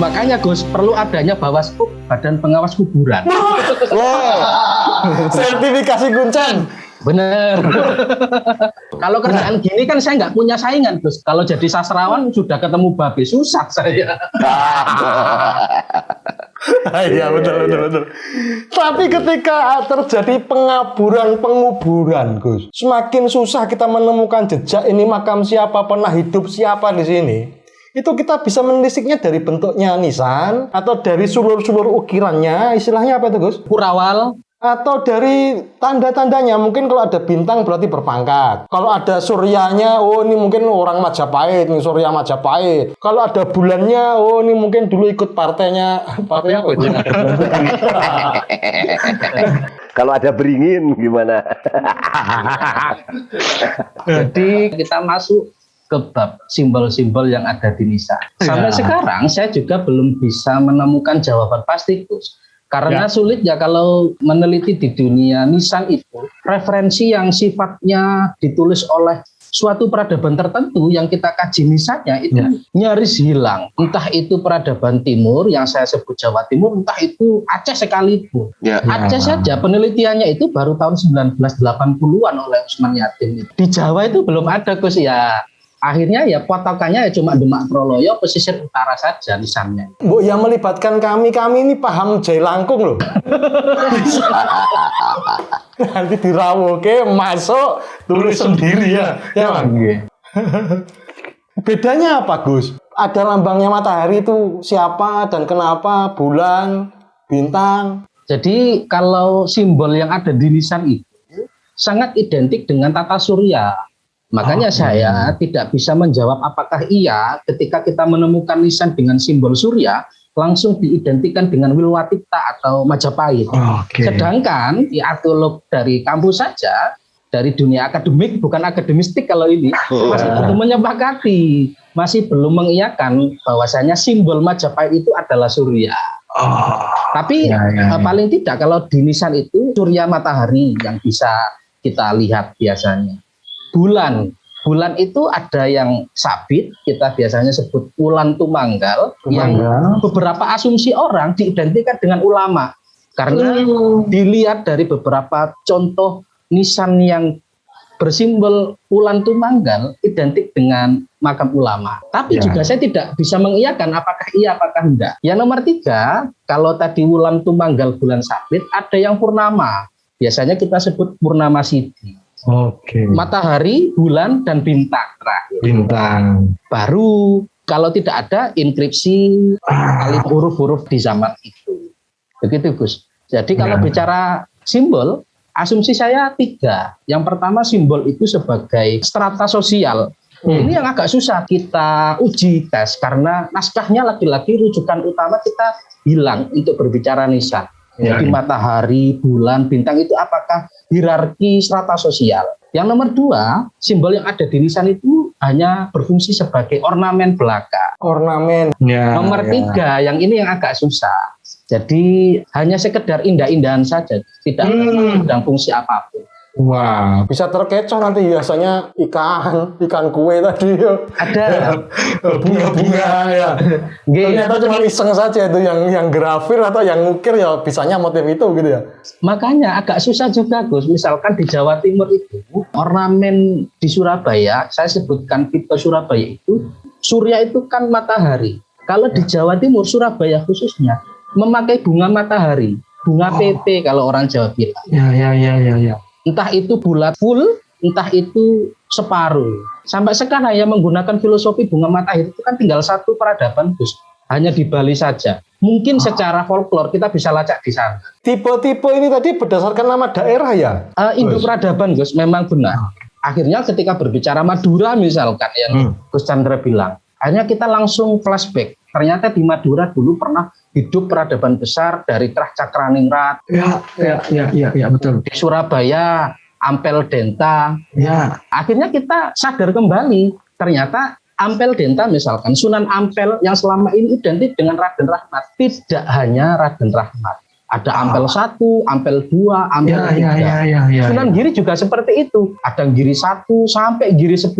C: Makanya Gus, perlu adanya Bawasku, Badan Pengawas Kuburan.
A: Sertifikasi Kuncen.
C: Bener. Kalau kerjaan gini kan saya nggak punya saingan Gus. Kalau jadi sastrawan sudah ketemu babi susah saya.
A: Iya betul. Tapi ketika terjadi penguburan, Gus, semakin susah kita menemukan jejak ini makam siapa, pernah hidup siapa di sini. Itu kita bisa menelisiknya dari bentuknya nisan atau dari sulur-sulur ukirannya, istilahnya apa itu Gus?
C: Kurawal.
A: Atau dari tanda-tandanya, mungkin kalau ada bintang berarti berpangkat. Kalau ada suryanya, oh ini mungkin orang Majapahit, nih surya Majapahit. Kalau ada bulannya, oh ini mungkin dulu ikut partainya. Partai apa?
B: Kalau ada beringin gimana?
C: Jadi kita masuk ke bab simbol-simbol yang ada di nisan. Sampai sekarang saya juga belum bisa menemukan jawaban pasti Gus. Karena sulit ya kalau meneliti di dunia nisan itu, referensi yang sifatnya ditulis oleh suatu peradaban tertentu yang kita kaji nisannya itu nyaris hilang. Entah itu peradaban timur yang saya sebut Jawa Timur, entah itu Aceh sekalipun. Aceh saja penelitiannya itu baru tahun 1980-an oleh Usman Yatin. Di Jawa itu belum ada Gus ya. Akhirnya ya patokannya ya cuma Demak Proloyo, pesisir utara saja nisannya.
A: Bu, yang melibatkan kami ini paham Jai Langkung loh. Nanti dirawuke masuk tulis sendiri ya. Ya Bang. Bedanya apa Gus? Ada lambangnya matahari itu siapa dan kenapa, bulan, bintang.
C: Jadi kalau simbol yang ada di nisan itu sangat identik dengan tata surya. Makanya saya tidak bisa menjawab apakah iya ketika kita menemukan nisan dengan simbol surya langsung diidentikan dengan Wilwatikta atau Majapahit. Sedangkan di arkeolog dari kampus saja, dari dunia akademik, bukan akademistik kalau ini, masih belum menyepakati, masih belum mengiyakan bahwasanya simbol Majapahit itu adalah surya. Tapi paling tidak kalau di nisan itu surya matahari yang bisa kita lihat biasanya. Bulan itu ada yang sabit, kita biasanya sebut wulan tumanggal, yang beberapa asumsi orang diidentikan dengan ulama. Karena dilihat dari beberapa contoh nisan yang bersimbol wulan tumanggal identik dengan makam ulama. Tapi juga saya tidak bisa mengiyakan apakah iya apakah enggak. Yang nomor 3, kalau tadi wulan tumanggal bulan sabit, ada yang purnama. Biasanya kita sebut purnama sidi. Matahari, bulan, dan bintang terakhir. Baru kalau tidak ada inskripsi kalimat huruf-huruf di zaman itu. Begitu Gus. Jadi kalau bicara simbol, asumsi saya 3. Yang pertama, simbol itu sebagai strata sosial. Ini yang agak susah kita uji tes karena naskahnya lagi-lagi rujukan utama kita hilang untuk berbicara nisan. Jadi matahari, bulan, bintang itu apakah hierarki strata sosial? Yang nomor 2, simbol yang ada di nisan itu hanya berfungsi sebagai ornamen belaka.
A: Ornamen.
C: Nomor 3, yang ini yang agak susah. Jadi hanya sekedar indah-indahan saja, tidak sedang fungsi apapun.
A: Wah, bisa terkecoh nanti biasanya ikan kue tadi ya.
C: Ada
A: Bunga-bunga ya. Ternyata cuma iseng saja itu yang grafir atau yang ngukir ya bisanya motif itu gitu ya.
C: Makanya agak susah juga Gus. Misalkan di Jawa Timur itu ornamen di Surabaya, saya sebutkan tipe Surabaya itu surya itu kan matahari. Kalau di Jawa Timur Surabaya khususnya memakai bunga matahari, bunga PP kalau orang Jawa bilang.
A: Ya.
C: Entah itu bulat full, entah itu separuh. Sampai sekarang yang menggunakan filosofi bunga matahari itu kan tinggal satu peradaban Gus. Hanya di Bali saja. Mungkin secara folklore kita bisa lacak di sana.
A: Tipe-tipe ini tadi berdasarkan nama daerah ya?
C: Indo peradaban Gus, memang benar. Akhirnya ketika berbicara Madura misalkan yang Gus Chandra bilang, akhirnya kita langsung flashback. Ternyata di Madura dulu pernah hidup peradaban besar dari Trah Cakraningrat.
A: Ya, betul.
C: Di Surabaya, Ampel Denta.
A: Ya.
C: Akhirnya kita sadar kembali, ternyata Ampel Denta misalkan, Sunan Ampel yang selama ini identik dengan Raden Rahmat. Tidak hanya Raden Rahmat. Ada Ampel 1, Ampel 2, Ampel 3. Sunan Giri juga seperti itu. Ada Giri 1 sampai Giri 10.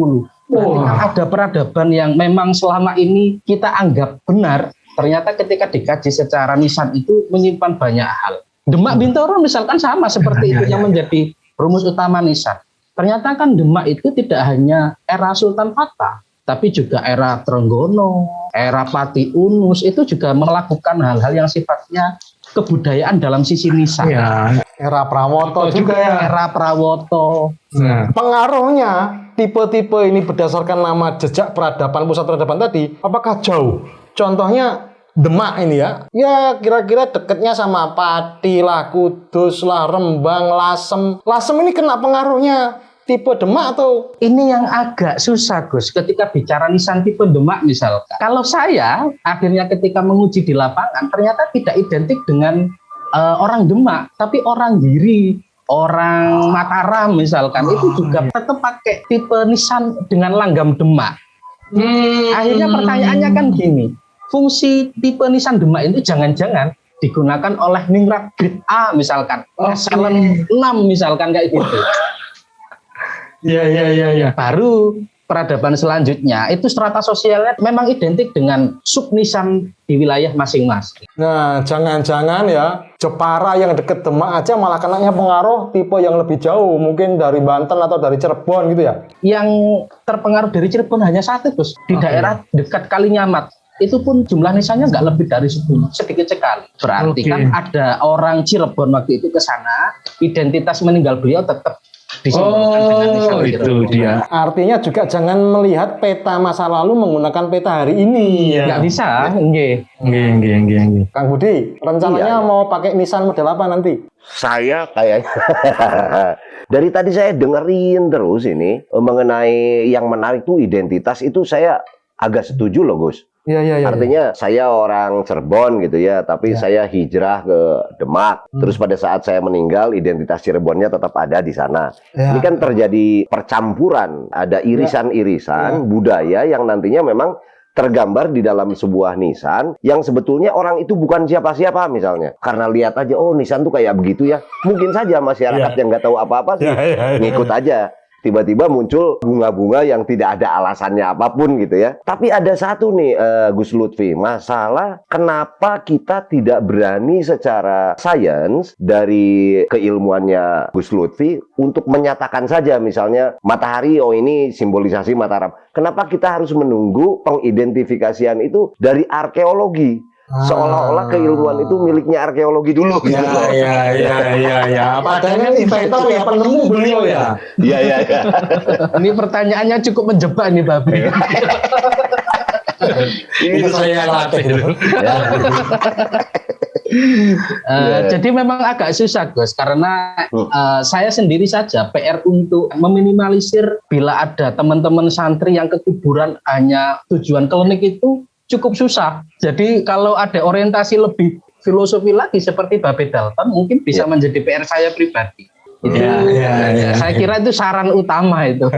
C: Ada peradaban yang memang selama ini kita anggap benar, ternyata ketika dikaji secara nisan itu menyimpan banyak hal. Demak Bintoro misalkan sama seperti itu yang menjadi rumus utama nisan. Ternyata kan Demak itu tidak hanya era Sultan Fatah, tapi juga era Trenggono, era Pati Unus itu juga melakukan hal-hal yang sifatnya kebudayaan dalam sisi nisan.
A: Ya, era Prawoto juga ya.
C: Era Prawoto.
A: Nah, pengaruhnya tipe-tipe ini berdasarkan nama jejak peradaban, pusat peradaban tadi, apakah jauh? Contohnya Demak ini ya. Ya kira-kira dekatnya sama Pati lah, Kudus lah, Rembang, Lasem. Lasem ini kena pengaruhnya tipe Demak atau?
C: Ini yang agak susah Gus ketika bicara nisan tipe Demak misalkan. Kalau saya akhirnya ketika menguji di lapangan ternyata tidak identik dengan orang Demak, tapi orang Giri, orang Mataram misalkan itu juga tetap pakai tipe nisan dengan langgam Demak. Akhirnya pertanyaannya kan gini, fungsi tipe nisan Demak itu jangan-jangan digunakan oleh Ningrat Grade A misalkan, Echelon 6 misalkan kayak gitu.
A: Ya.
C: Baru peradaban selanjutnya itu strata sosialnya memang identik dengan subnisan di wilayah masing-masing.
A: Nah, jangan-jangan ya Jepara yang deket Demak aja malah kenanya pengaruh tipe yang lebih jauh, mungkin dari Banten atau dari Cirebon gitu ya.
C: Yang terpengaruh dari Cirebon hanya satu Gus, di daerah dekat Kalinyamat. Itu pun jumlah nisannya nggak lebih dari 10, sedikit sekali. Berarti kan ada orang Cirebon waktu itu ke sana, identitas meninggal beliau tetap disimbolkan dengan nisan
A: itu dia. Artinya juga jangan melihat peta masa lalu menggunakan peta hari ini.
C: Nggak bisa, nggih.
A: Kang Budi, rencananya mau pakai nisan model apa nanti?
B: Saya kayaknya dari tadi saya dengerin terus ini mengenai yang menarik tuh identitas itu saya agak setuju loh Gus.
A: Iya.
B: Artinya saya orang Cirebon gitu ya, tapi saya hijrah ke Demak. Terus pada saat saya meninggal, identitas Cirebonnya tetap ada di sana. Ini kan terjadi percampuran, ada irisan-irisan budaya yang nantinya memang tergambar di dalam sebuah nisan yang sebetulnya orang itu bukan siapa-siapa misalnya. Karena lihat aja, oh nisan tuh kayak begitu ya. Mungkin saja masyarakat yang nggak tahu apa-apa sih ngikut aja. Tiba-tiba muncul bunga-bunga yang tidak ada alasannya apapun gitu ya. Tapi ada satu nih Gus Lutfi, masalah kenapa kita tidak berani secara sains dari keilmuannya Gus Lutfi untuk menyatakan saja misalnya matahari, oh ini simbolisasi Mataram. Kenapa kita harus menunggu pengidentifikasian itu dari arkeologi? Seolah-olah keilmuan itu miliknya arkeologi dulu.
A: Iya. Padahal inventor ya, penemu beliau ya.
B: Iya.
C: Ini pertanyaannya cukup menjebak nih, Babi.
A: Itu saya yang latih dulu.
C: Jadi memang agak susah Gus, karena saya sendiri saja PR untuk meminimalisir bila ada teman-teman santri yang ke kuburan hanya tujuan klinik itu cukup susah. Jadi kalau ada orientasi lebih filosofi lagi seperti Babe Dalton mungkin bisa menjadi PR saya pribadi. Itu saya kira itu saran utama itu.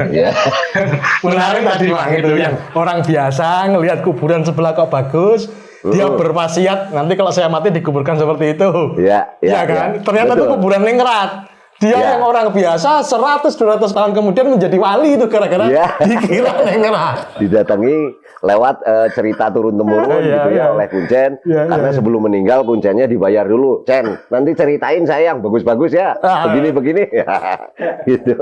A: Menarik tadi Bang itu yang orang biasa ngelihat kuburan sebelah kok bagus, dia berwasiat nanti kalau saya mati dikuburkan seperti itu. Iya kan? Ternyata itu kuburan ningrat. Dia yang orang biasa 100-200 tahun kemudian menjadi wali itu gara-gara dikira ningrat.
B: Didatangi lewat cerita turun-temurun gitu ya oleh Kuncen. Karena sebelum meninggal Kuncennya dibayar dulu. Cen, nanti ceritain saya yang bagus-bagus ya. Begini-begini. Gitu.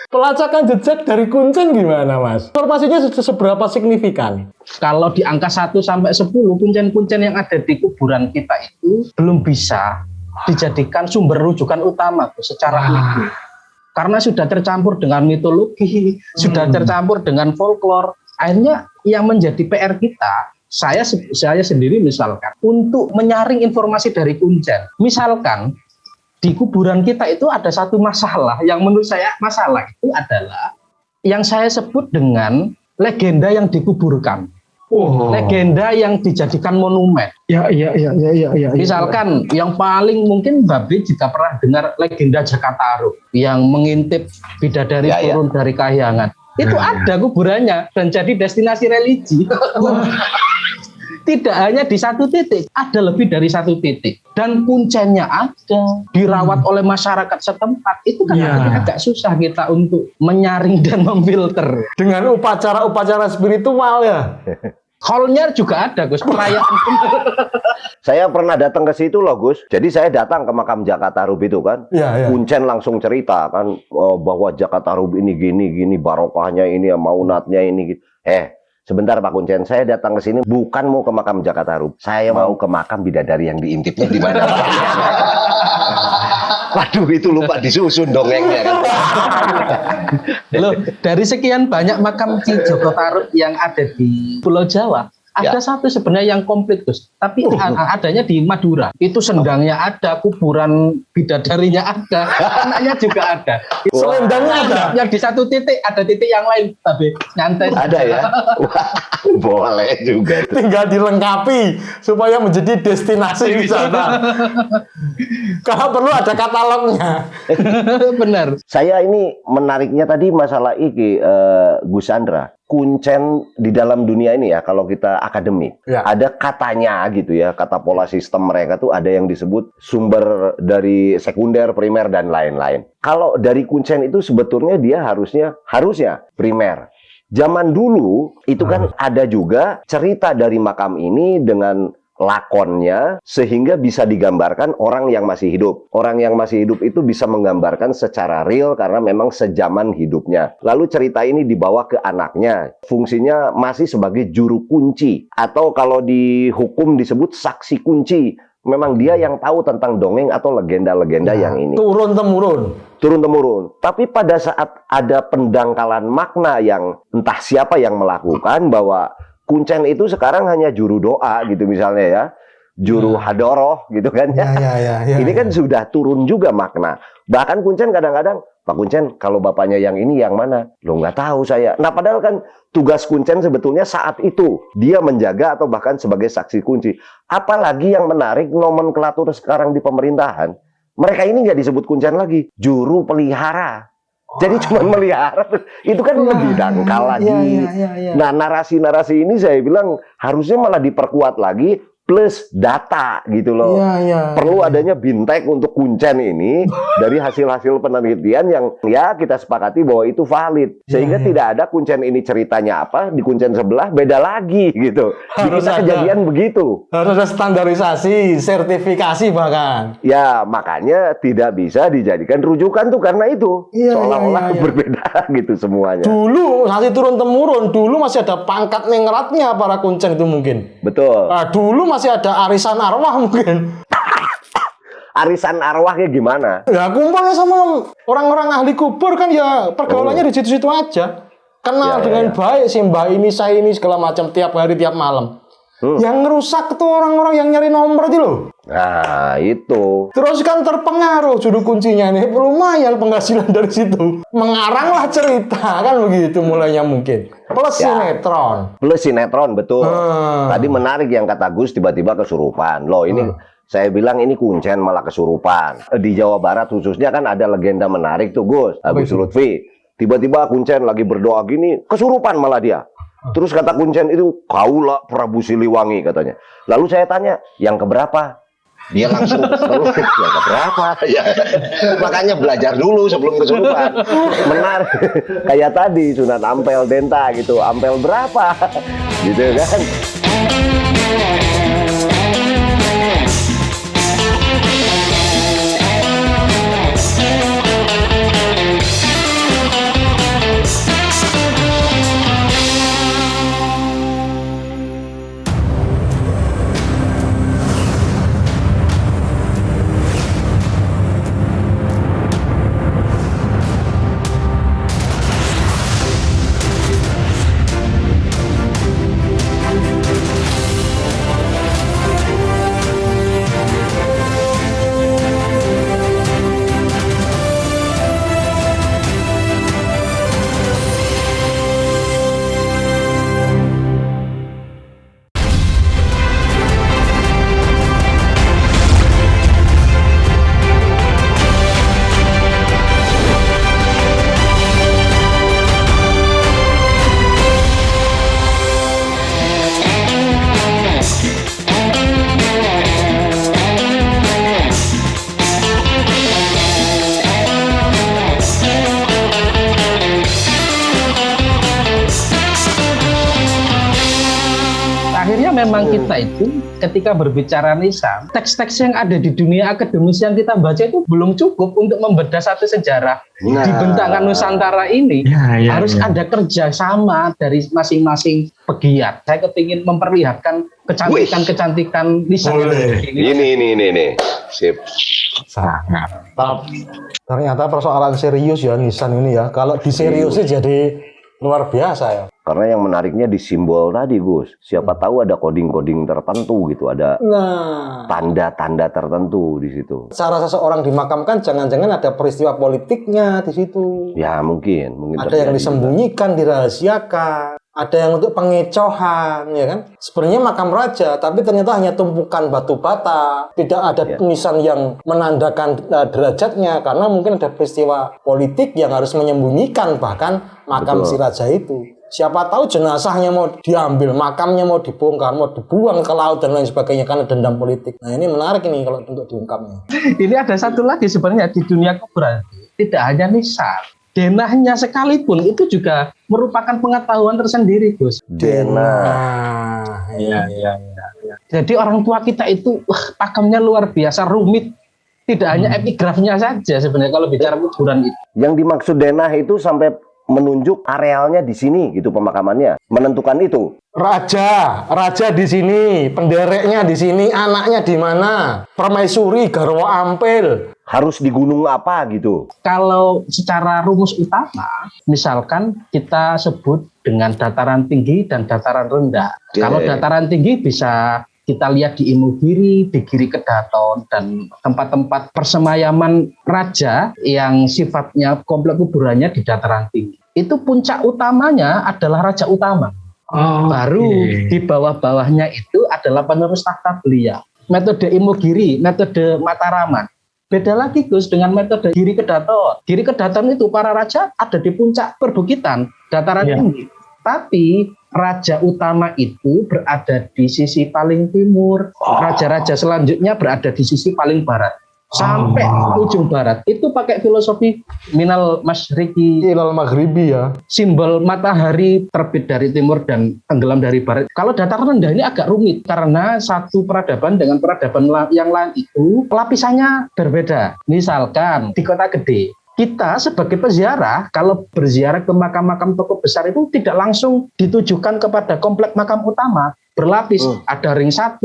A: Pelacakan jejak dari Kuncen gimana Mas? Informasinya seberapa signifikan?
C: Kalau di angka 1 sampai 10 kuncen-kuncen yang ada di kuburan kita itu belum bisa dijadikan sumber rujukan utama secara ilmu. Karena sudah tercampur dengan mitologi, sudah tercampur dengan folklore. Akhirnya yang menjadi PR kita, saya sendiri misalkan, untuk menyaring informasi dari Kuncen. Misalkan di kuburan kita itu ada satu masalah yang menurut saya masalah itu adalah yang saya sebut dengan legenda yang dikuburkan. Legenda yang dijadikan monumen. Misalkan yang paling mungkin Babe jika pernah dengar legenda Jakataru yang mengintip bidadari turun dari kahyangan. Itu ada kuburannya dan jadi destinasi religi. Tidak hanya di satu titik, ada lebih dari satu titik. Dan kuncennya ada, dirawat oleh masyarakat setempat. Itu kan agak susah kita untuk menyaring dan memfilter.
A: Dengan upacara-upacara spiritual ya.
C: Hall-nya juga ada Gus, perayaan.
B: Saya pernah datang ke situ loh Gus. Jadi saya datang ke makam Jakatarup itu kan. Kuncen langsung cerita kan bahwa Jakatarup ini gini barokahnya ini, maunatnya ini gitu. Sebentar Pak Kuncen, saya datang ke sini bukan mau ke makam Jakatarup. Saya mau ke makam bidadari yang diintipnya di mana. Waduh, itu lupa disusun dongengnya kan.
C: Loh, dari sekian banyak makam Ki Joko Tarub yang ada di Pulau Jawa, ada satu sebenarnya yang komplit Gus, tapi adanya di Madura. Itu sendangnya ada, kuburan bidadarinya ada, anaknya juga ada.
A: Selendangnya ada.
C: Yang di satu titik ada titik yang lain, tapi nyantai.
B: Ada ya? Wah, boleh juga.
A: Tinggal dilengkapi supaya menjadi destinasi wisata. Kalau perlu ada katalognya.
C: Benar.
B: Saya ini menariknya tadi masalah iki Gus Andra. Kuncen di dalam dunia ini ya, kalau kita akademik, ada katanya gitu ya, kata pola sistem mereka tuh ada yang disebut sumber dari sekunder, primer, dan lain-lain. Kalau dari Kuncen itu sebetulnya dia harusnya primer. Zaman dulu itu kan ada juga cerita dari makam ini dengan lakonnya sehingga bisa digambarkan orang yang masih hidup. Orang yang masih hidup itu bisa menggambarkan secara real karena memang sejaman hidupnya. Lalu cerita ini dibawa ke anaknya. Fungsinya masih sebagai juru kunci atau kalau di hukum disebut saksi kunci. Memang dia yang tahu tentang dongeng atau legenda-legenda yang ini. Turun-temurun. Tapi pada saat ada pendangkalan makna yang entah siapa yang melakukan bahwa Kuncen itu sekarang hanya juru doa gitu misalnya ya. Juru hadoroh gitu kan ya. Ini kan sudah turun juga makna. Bahkan Kuncen kadang-kadang, Pak Kuncen kalau bapaknya yang ini yang mana? Loh nggak tahu saya. Nah padahal kan tugas Kuncen sebetulnya saat itu dia menjaga atau bahkan sebagai saksi kunci. Apalagi yang menarik nomenklatur sekarang di pemerintahan. Mereka ini nggak disebut Kuncen lagi. Juru pelihara. Jadi cuma melihara, itu kan lebih dangkal lagi. Nah narasi-narasi ini saya bilang harusnya malah diperkuat lagi plus data gitu loh. Perlu adanya bintek untuk Kuncen ini dari hasil-hasil penelitian yang ya kita sepakati bahwa itu valid. Sehingga tidak ada Kuncen ini ceritanya apa, di Kuncen sebelah beda lagi gitu. Harus kita kejadian begitu.
A: Harus ada standarisasi, sertifikasi bahkan.
B: Ya makanya tidak bisa dijadikan rujukan tuh karena itu. Seolah-olah berbeda gitu semuanya.
A: Dulu masih turun-temurun, dulu masih ada pangkat ningratnya para Kuncen itu mungkin.
B: Betul.
A: Nah, dulu masih ada arisan arwah mungkin.
B: Arisan arwahnya gimana?
A: Ya kumpulnya sama orang-orang ahli kubur kan ya pergaulannya di situ-situ aja. Kenal dengan baik si mbak ini, saya ini segala macam tiap hari tiap malam. Yang ngerusak itu orang-orang yang nyari nomor itu loh.
B: Nah, itu.
A: Terus kan terpengaruh judul kuncinya nih, lumayan penghasilan dari situ. Mengaranglah cerita kan begitu mulainya mungkin. Plus sinetron.
B: Plus sinetron, betul. Tadi menarik yang kata Gus tiba-tiba kesurupan. Loh ini saya bilang ini kuncen malah kesurupan. Di Jawa Barat khususnya kan ada legenda menarik tuh Gus. Gus Lutfi. Tiba-tiba kuncen lagi berdoa gini, kesurupan malah dia. Terus kata kuncen itu, kaulah Prabu Siliwangi katanya. Lalu saya tanya, yang keberapa? Dia langsung terus, yang keberapa? Ya, makanya belajar dulu sebelum kesurupan. Menarik. Kayak tadi, Sunan Ampel Denta gitu. Ampel berapa? Gitu kan.
C: Memang kita itu ketika berbicara nisan, teks-teks yang ada di dunia akademis yang kita baca itu belum cukup untuk membedah satu sejarah di bentang Nusantara ini. Harus ada kerjasama dari masing-masing pegiat. Saya kepingin memperlihatkan kecantikan nisan.
B: Ini. Sip.
A: Sangat. Ternyata persoalan serius ya nisan ini ya. Kalau diseriusin jadi luar biasa ya.
B: Karena yang menariknya di simbol tadi, Gus. Siapa tahu ada coding-coding tertentu gitu, ada tanda-tanda tertentu di situ.
A: Cara seseorang dimakamkan jangan-jangan ada peristiwa politiknya di situ.
B: Ya, mungkin
A: ada yang disembunyikan, dirahasiakan. Ada yang untuk pengecohan, ya kan? Sebenarnya makam raja, tapi ternyata hanya tumpukan batu bata. Tidak ada tulisan yang menandakan derajatnya, karena mungkin ada peristiwa politik yang harus menyembunyikan bahkan makam si raja itu. Siapa tahu jenazahnya mau diambil, makamnya mau dibongkar, mau dibuang ke laut dan lain sebagainya karena dendam politik. Nah ini menarik ini kalau untuk diungkapnya.
C: Ini ada satu lagi sebenarnya di dunia kuburan. Tidak hanya nisan, denahnya sekalipun itu juga merupakan pengetahuan tersendiri, Gus.
A: Denah. Iya.
C: Jadi orang tua kita itu pakamnya luar biasa rumit. Tidak hanya epigrafnya saja sebenarnya kalau bicara kuburan itu.
B: Yang dimaksud denah itu sampai menunjuk arealnya di sini gitu pemakamannya, menentukan itu.
A: Raja di sini, pendereknya di sini, anaknya di mana, permaisuri, garwa ampel.
B: Harus di gunung apa gitu.
C: Kalau secara rumus utama, misalkan kita sebut dengan dataran tinggi dan dataran rendah. Kalau dataran tinggi bisa kita lihat di Imogiri, di Giri Kedaton, dan tempat-tempat persemayaman raja yang sifatnya komplek kuburannya di dataran tinggi. Itu puncak utamanya adalah raja utama. Baru di bawah-bawahnya itu adalah penerus tahta beliau. Metode Imogiri, metode Mataraman. Beda lagi Gus dengan metode Giri Kedaton. Giri Kedaton itu para raja ada di puncak perbukitan, dataran tinggi. Tapi raja utama itu berada di sisi paling timur, raja-raja selanjutnya berada di sisi paling barat. Sampai ujung barat itu pakai filosofi minal masyriqi
A: ilal maghribi ya.
C: Simbol matahari terbit dari timur dan tenggelam dari barat. Kalau dataran rendah ini agak rumit karena satu peradaban dengan peradaban yang lain itu lapisannya berbeda. Misalkan di kota gede, kita sebagai peziarah kalau berziarah ke makam-makam tokoh besar itu tidak langsung ditujukan kepada komplek makam utama. Berlapis, ada ring 1,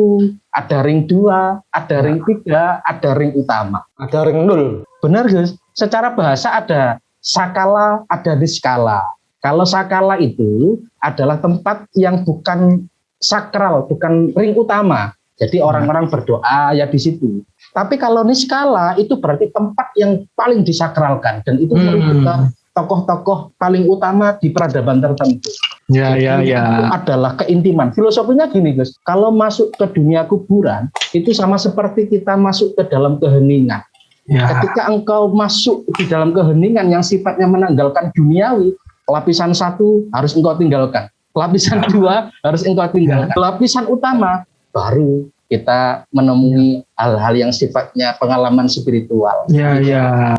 C: ada ring 2, ada ring 3, ada ring utama.
A: Ada ring 0.
C: Benar Gus, secara bahasa ada sakala, ada niskala. Kalau Sakala itu adalah tempat yang bukan sakral, bukan ring utama. Jadi orang-orang berdoa ya di situ. Tapi kalau Niskala itu berarti tempat yang paling disakralkan dan itu merupakan tokoh-tokoh paling utama di peradaban tertentu. Itu adalah keintiman. Filosofinya gini, Gus. Kalau masuk ke dunia kuburan itu sama seperti kita masuk ke dalam keheningan. Ketika engkau masuk di dalam keheningan yang sifatnya menanggalkan duniawi, lapisan 1 harus engkau tinggalkan. Lapisan 2 harus engkau tinggalkan. Lapisan utama baru kita menemui hal-hal yang sifatnya pengalaman spiritual.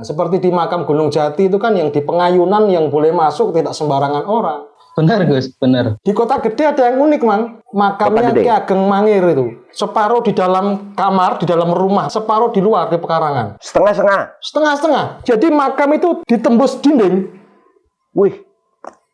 A: Seperti di makam Gunung Jati itu kan yang di Pengayunan yang boleh masuk tidak sembarangan orang.
C: Benar, Gus, benar.
A: Di Kota Gede ada yang unik, Mang. Makamnya Ki Ageng Mangir itu. Separuh di dalam kamar, di dalam rumah, separuh di luar di pekarangan. Setengah-setengah. Jadi makam itu ditembus dinding.
B: Wih,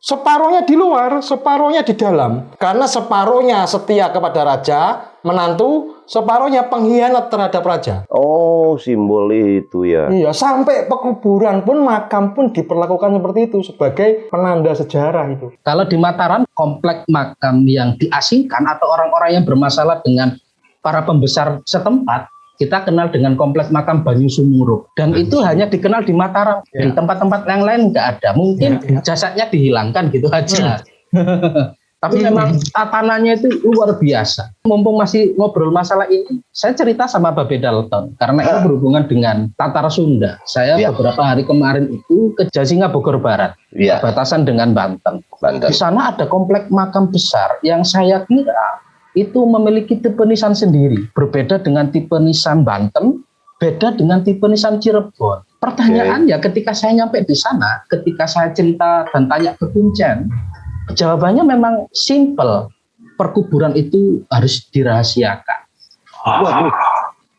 A: Separuhnya di luar, separuhnya di dalam. Karena separuhnya setia kepada raja, menantu, separuhnya pengkhianat terhadap raja.
B: oh simbol itu ya.
A: Iya, sampai pekuburan pun, makam pun diperlakukan seperti itu sebagai penanda sejarah itu.
C: Kalau di Mataram, komplek makam yang diasingkan atau orang-orang yang bermasalah dengan para pembesar setempat, kita kenal dengan kompleks makam Banyu Sumuruk. Dan itu hanya dikenal di Mataram. Di tempat-tempat yang lain nggak ada. Mungkin jasadnya dihilangkan gitu aja. Tapi memang tatanannya itu luar biasa. Mumpung masih ngobrol masalah ini, saya cerita sama Babe Dalton. Karena ini berhubungan dengan Tatar Sunda. Saya beberapa hari kemarin itu ke Jasinga, Bogor Barat. Batasan dengan Banten. Di sana ada komplek makam besar yang saya kira itu memiliki tipe nisan sendiri. Berbeda dengan tipe nisan Banten, beda dengan tipe nisan Cirebon. Pertanyaannya ketika saya nyampe di sana, ketika saya cerita dan tanya ke Kuncen, jawabannya memang simple. Perkuburan itu harus dirahasiakan.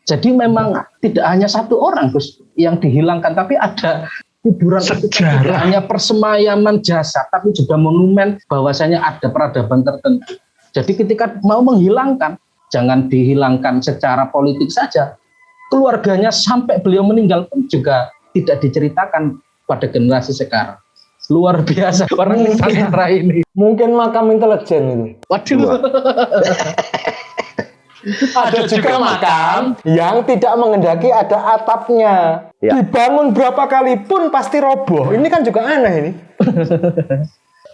C: Jadi memang tidak hanya satu orang Gus yang dihilangkan, tapi ada kuburan itu tidak hanya persemayaman jasad, tapi juga monumen bahwasanya ada peradaban tertentu. Jadi ketika mau menghilangkan, jangan dihilangkan secara politik saja. Keluarganya sampai beliau meninggal pun juga tidak diceritakan pada generasi sekarang. Luar biasa orang Nusantara ini.
A: Mungkin makam intelijen itu.
C: Waduh.
A: Ada juga makam yang tidak mengendaki ada atapnya. Dibangun berapa kali pun pasti roboh. Ini kan juga aneh ini.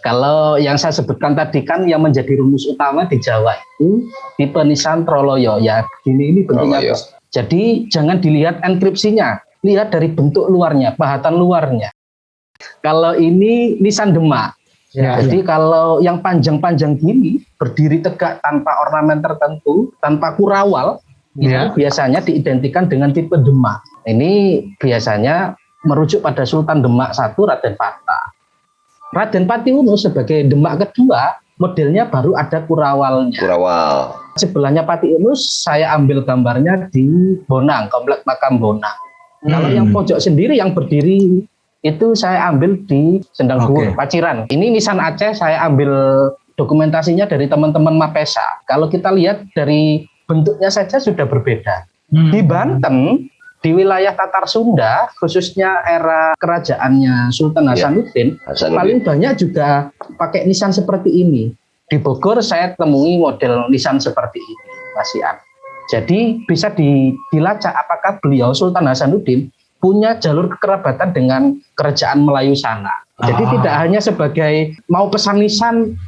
C: Kalau yang saya sebutkan tadi kan yang menjadi rumus utama di Jawa itu tipe nisan Troloyo. Ya ini bentuknya. Jadi jangan dilihat enkripsinya, lihat dari bentuk luarnya, pahatan luarnya. Kalau ini nisan Demak. Jadi kalau yang panjang-panjang gini berdiri tegak tanpa ornamen tertentu, tanpa kurawal, itu biasanya diidentikan dengan tipe Demak. Ini biasanya merujuk pada Sultan Demak I, Raden Fata. Raden Patiunuh sebagai Demak kedua, modelnya baru ada kurawalnya. Sebelahnya Patiunuh saya ambil gambarnya di Bonang, komplek makam Bonang. Kalau yang pojok sendiri yang berdiri itu saya ambil di Sendang Dhuwur, Paciran. Ini nisan Aceh, saya ambil dokumentasinya dari teman-teman Mapesa. Kalau kita lihat dari bentuknya saja sudah berbeda. Di Banten, di wilayah Tatar Sunda, khususnya era kerajaannya Sultan Hasanuddin, paling banyak juga pakai nisan seperti ini. Di Bogor saya temui model nisan seperti ini, Mas Ian. Jadi bisa dilacak apakah beliau Sultan Hasanuddin punya jalur kekerabatan dengan kerajaan Melayu sana. Jadi tidak hanya sebagai mau pesan nisan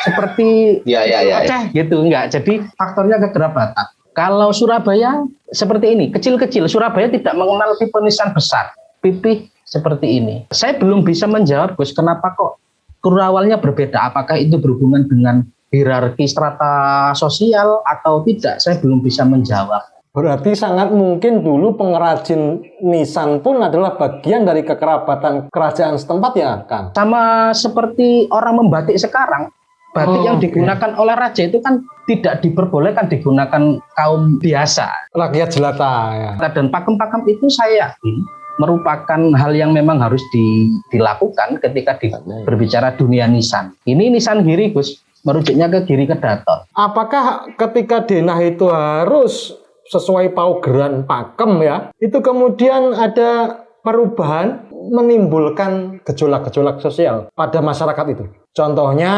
C: seperti Aceh gitu, enggak. Jadi faktornya kekerabatan. Kalau Surabaya seperti ini, kecil-kecil. Surabaya tidak mengenal tipe nisan besar, pipih seperti ini. Saya belum bisa menjawab, Gus, kenapa kok kurawalnya berbeda? Apakah itu berhubungan dengan hierarki strata sosial atau tidak? Saya belum bisa menjawab.
A: Berarti sangat mungkin dulu pengrajin nisan pun adalah bagian dari kekerabatan kerajaan setempat ya, Kang?
C: Sama seperti orang membatik sekarang. Batik yang digunakan oleh raja itu kan tidak diperbolehkan digunakan kaum biasa.
A: Rakyat jelata ya.
C: Dan pakem-pakem itu saya yakin merupakan hal yang memang harus dilakukan ketika berbicara dunia nisan. Ini nisan Giri, Gus, merujuknya ke Giri Kedaton.
A: Apakah ketika denah itu harus sesuai paugeran pakem ya, itu kemudian ada perubahan menimbulkan gejolak-gejolak sosial pada masyarakat itu. Contohnya,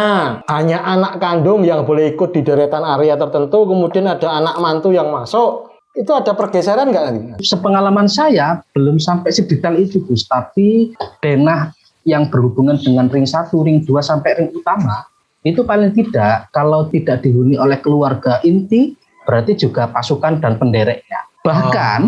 A: hanya anak kandung yang boleh ikut di deretan area tertentu, kemudian ada anak mantu yang masuk. Itu ada pergeseran nggak nanti?
C: Sepengalaman saya belum sampai sedetail itu, Gus. Tapi denah yang berhubungan dengan ring 1, ring 2 sampai ring utama itu paling tidak kalau tidak dihuni oleh keluarga inti berarti juga pasukan dan pendereknya. Bahkan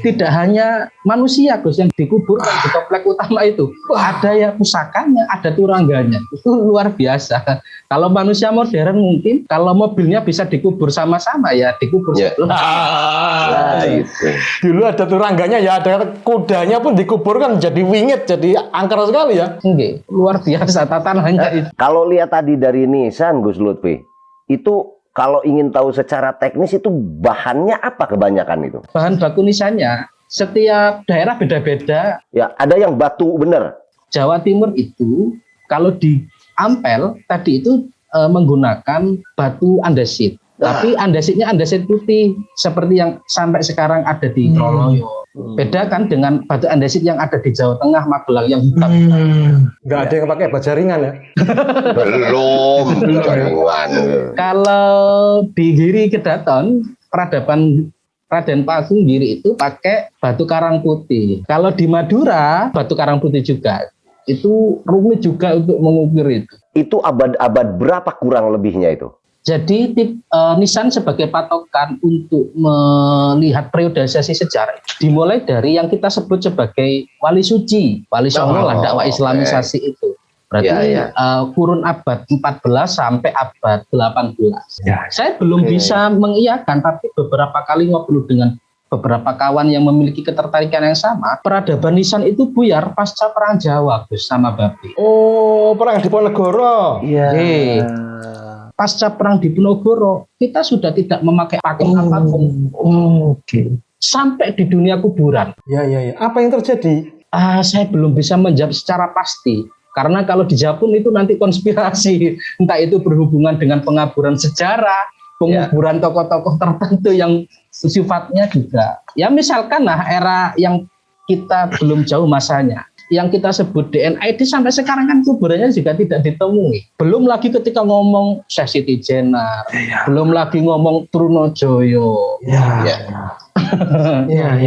C: tidak hanya manusia, Gus, yang dikuburkan di komplek utama itu. Ada yang pusakanya, ada turangganya. Itu luar biasa. Kalau manusia modern mungkin kalau mobilnya bisa dikubur sama-sama ya dikubur sebelah.
B: Nah, itu.
A: Dulu ada turangganya ya, ada kudanya pun dikubur kan jadi wingit, jadi angker sekali ya.
C: Enggak, luar biasa tatanannya itu.
B: Kalau lihat tadi dari Nissan, Gus Lutfi, itu kalau ingin tahu secara teknis itu bahannya apa kebanyakan itu?
C: Bahan baku nisannya setiap daerah beda-beda.
B: Ya, ada yang batu bener.
C: Jawa Timur itu kalau di Ampel tadi itu menggunakan batu andesit. Tapi andesitnya andesit putih seperti yang sampai sekarang ada di Troloyo. Beda kan dengan batu andesit yang ada di Jawa Tengah, Magelang yang hitam.
A: Nggak ada yang pakai baja ringan ya.
B: Belum.
C: Kalau di Giri Kedaton, peradaban Raden Pagung Giri itu pakai batu karang putih. Kalau di Madura, batu karang putih juga. Itu rumit juga untuk mengukur itu.
B: Itu abad berapa kurang lebihnya itu?
C: Jadi nisan sebagai patokan untuk melihat periodisasi sejarah dimulai dari yang kita sebut sebagai wali suci, wali songo lah dakwah islamisasi itu. Berarti kurun abad 14 sampai abad 18. Saya belum bisa mengiyakan, tapi beberapa kali ngobrol dengan beberapa kawan yang memiliki ketertarikan yang sama, peradaban nisan itu buyar pasca perang Jawa, Gus, sama Babi.
A: Oh, perang Diponegoro.
C: Iya. Pasca perang Diponegoro, kita sudah tidak memakai pakem apapun. Oke. Sampai di dunia kuburan.
A: Ya. Apa yang terjadi?
C: Saya belum bisa menjawab secara pasti. Karena kalau di Jepun itu nanti konspirasi. Entah itu berhubungan dengan pengaburan sejarah, penguburan tokoh-tokoh tertentu yang sifatnya juga. Ya misalkan era yang kita belum jauh masanya. Yang kita sebut DNA itu sampai sekarang kan kuburannya juga tidak ditemui. Belum lagi ketika ngomong Syekh Siti Jenar, belum lagi ngomong Trunojoyo.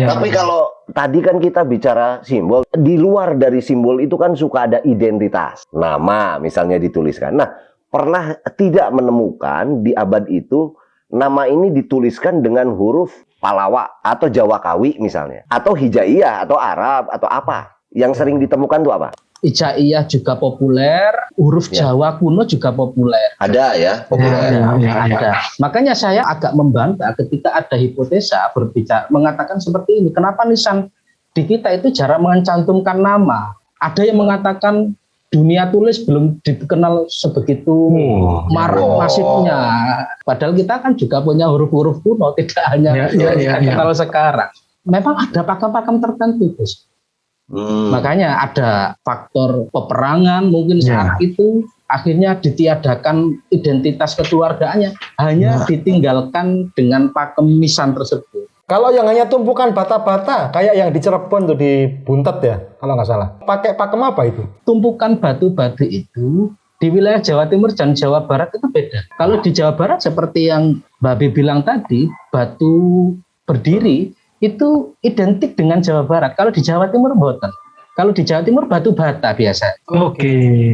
B: Tapi kalau tadi kan kita bicara simbol, di luar dari simbol itu kan suka ada identitas. Nama misalnya dituliskan. Nah, pernah tidak menemukan di abad itu nama ini dituliskan dengan huruf Palawa atau Jawa Kawi misalnya, atau Hijaiyah atau Arab atau apa? Yang sering ditemukan itu apa?
C: Hijaiyah juga populer, huruf Jawa kuno juga populer.
B: Ada ya, populer.
C: Ada. Makanya saya agak membantah ketika ada hipotesa berbicara mengatakan seperti ini. Kenapa nisan di kita itu jarang mencantumkan nama? Ada yang mengatakan dunia tulis belum dikenal sebegitu masifnya. Padahal kita kan juga punya huruf-huruf kuno, tidak hanya dikenal sekarang. Memang ada pakem-pakem tertentu, Gus. Makanya ada faktor peperangan mungkin saat itu akhirnya ditiadakan identitas keluargaannya, hanya ditinggalkan dengan pakem nisan tersebut.
A: Kalau yang hanya tumpukan bata-bata, kayak yang di Cirebon tuh di Buntet ya, kalau nggak salah. Pakai pakem apa itu?
C: Tumpukan batu-batu itu di wilayah Jawa Timur dan Jawa Barat itu beda. Kalau di Jawa Barat seperti yang Mbak Bi bilang tadi, batu berdiri itu identik dengan Jawa Barat. Kalau di Jawa Timur mboten. Kalau di Jawa Timur batu bata biasa.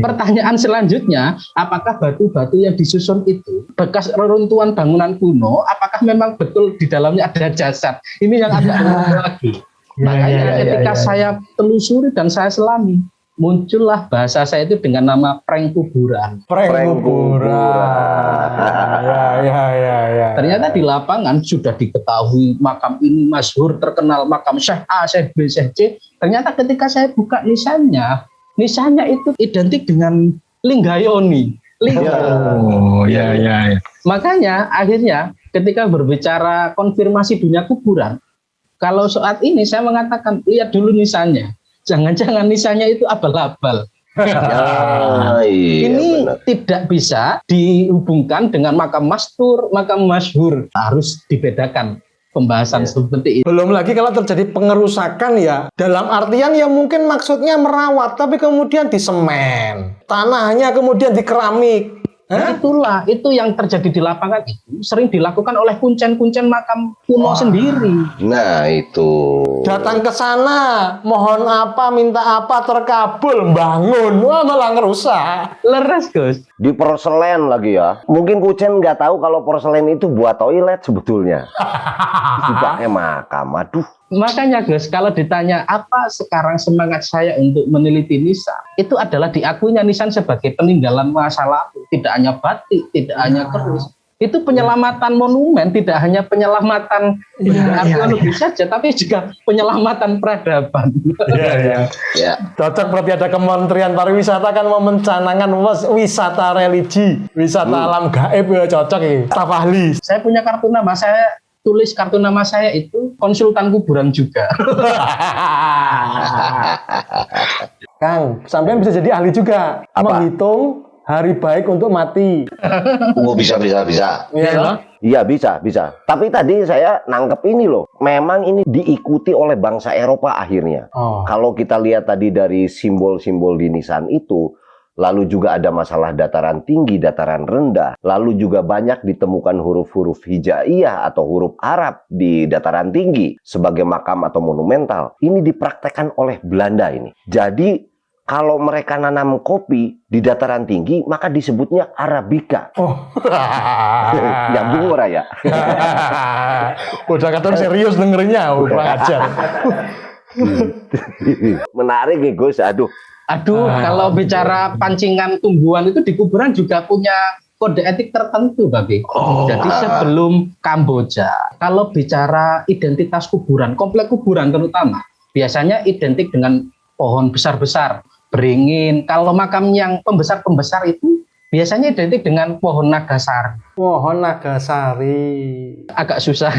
C: Pertanyaan selanjutnya, apakah batu-batu yang disusun itu bekas reruntuhan bangunan kuno? Apakah memang betul di dalamnya ada jasad? Ini yang agak rumit lagi. Makanya ketika saya telusuri dan saya selami, muncullah bahasa saya itu dengan nama prank kuburan.
A: Prank kuburan. Ya.
C: Ternyata di lapangan sudah diketahui makam ini masyhur terkenal, makam Syekh A, Syekh B, Syekh C. Ternyata ketika saya buka nisannya itu identik dengan Linggayoni. Makanya akhirnya ketika berbicara konfirmasi dunia kuburan, kalau saat ini saya mengatakan lihat dulu nisannya. Jangan-jangan nisannya itu abal-abal. Ini benar. Tidak bisa dihubungkan dengan makam mastur, makam masyhur. Harus dibedakan. pembahasan seperti itu.
A: Belum lagi kalau terjadi pengerusakan ya, dalam artian ya mungkin maksudnya merawat, tapi kemudian disemen, tanahnya kemudian di keramik.
C: Itulah, itu yang terjadi di lapangan itu sering dilakukan oleh kuncen-kuncen makam kuno sendiri.
B: Nah itu.
A: Datang ke sana, mohon apa, minta apa, terkabul, bangun, wah malah ngerusak.
C: Leres, Gus.
B: Di porselen lagi ya. Mungkin kucen nggak tahu kalau porselen itu buat toilet sebetulnya. Dipakai makam. Aduh.
C: Makanya Gus, kalau ditanya apa sekarang semangat saya untuk meneliti nisan, itu adalah diakuinya nisan sebagai peninggalan masa lalu. Tidak hanya batik, tidak hanya keris. Itu penyelamatan monumen, tidak hanya penyelamatan arkeologi saja, tapi juga penyelamatan peradaban.
B: Ya.
A: Cocok berarti ada Kementerian Pariwisata kan mau mencanangkan wisata religi, wisata alam gaib ya cocok ya. Staf ahli.
C: Saya punya kartu nama, saya tulis kartu nama saya itu konsultan kuburan juga.
A: Kang, sampean bisa jadi ahli juga.
B: Apa?
A: Menghitung hari baik untuk mati.
B: Oh, bisa.
A: Iya.
B: Iya bisa. Tapi tadi saya nangkep ini loh. Memang ini diikuti oleh bangsa Eropa akhirnya.
A: Oh.
B: Kalau kita lihat tadi dari simbol-simbol di nisan itu, lalu juga ada masalah dataran tinggi, dataran rendah, lalu juga banyak ditemukan huruf-huruf hijaiyah atau huruf Arab di dataran tinggi sebagai makam atau monumental. Ini dipraktekkan oleh Belanda ini. Jadi kalau mereka nanam kopi di dataran tinggi, maka disebutnya Arabica.
A: Oh.
B: Nyambung ora ya?
A: Udah kata serius dengerinnya, kurang ajar.
B: Menarik ya Gus, aduh.
C: Kalau bicara pancingan tumbuhan itu di kuburan juga punya kode etik tertentu, Babi. Jadi sebelum Kamboja, kalau bicara identitas kuburan, komplek kuburan terutama, biasanya identik dengan pohon besar-besar, beringin. Kalau makam yang pembesar-pembesar itu biasanya identik dengan pohon nagasari.
A: Pohon nagasari.
C: Agak susah.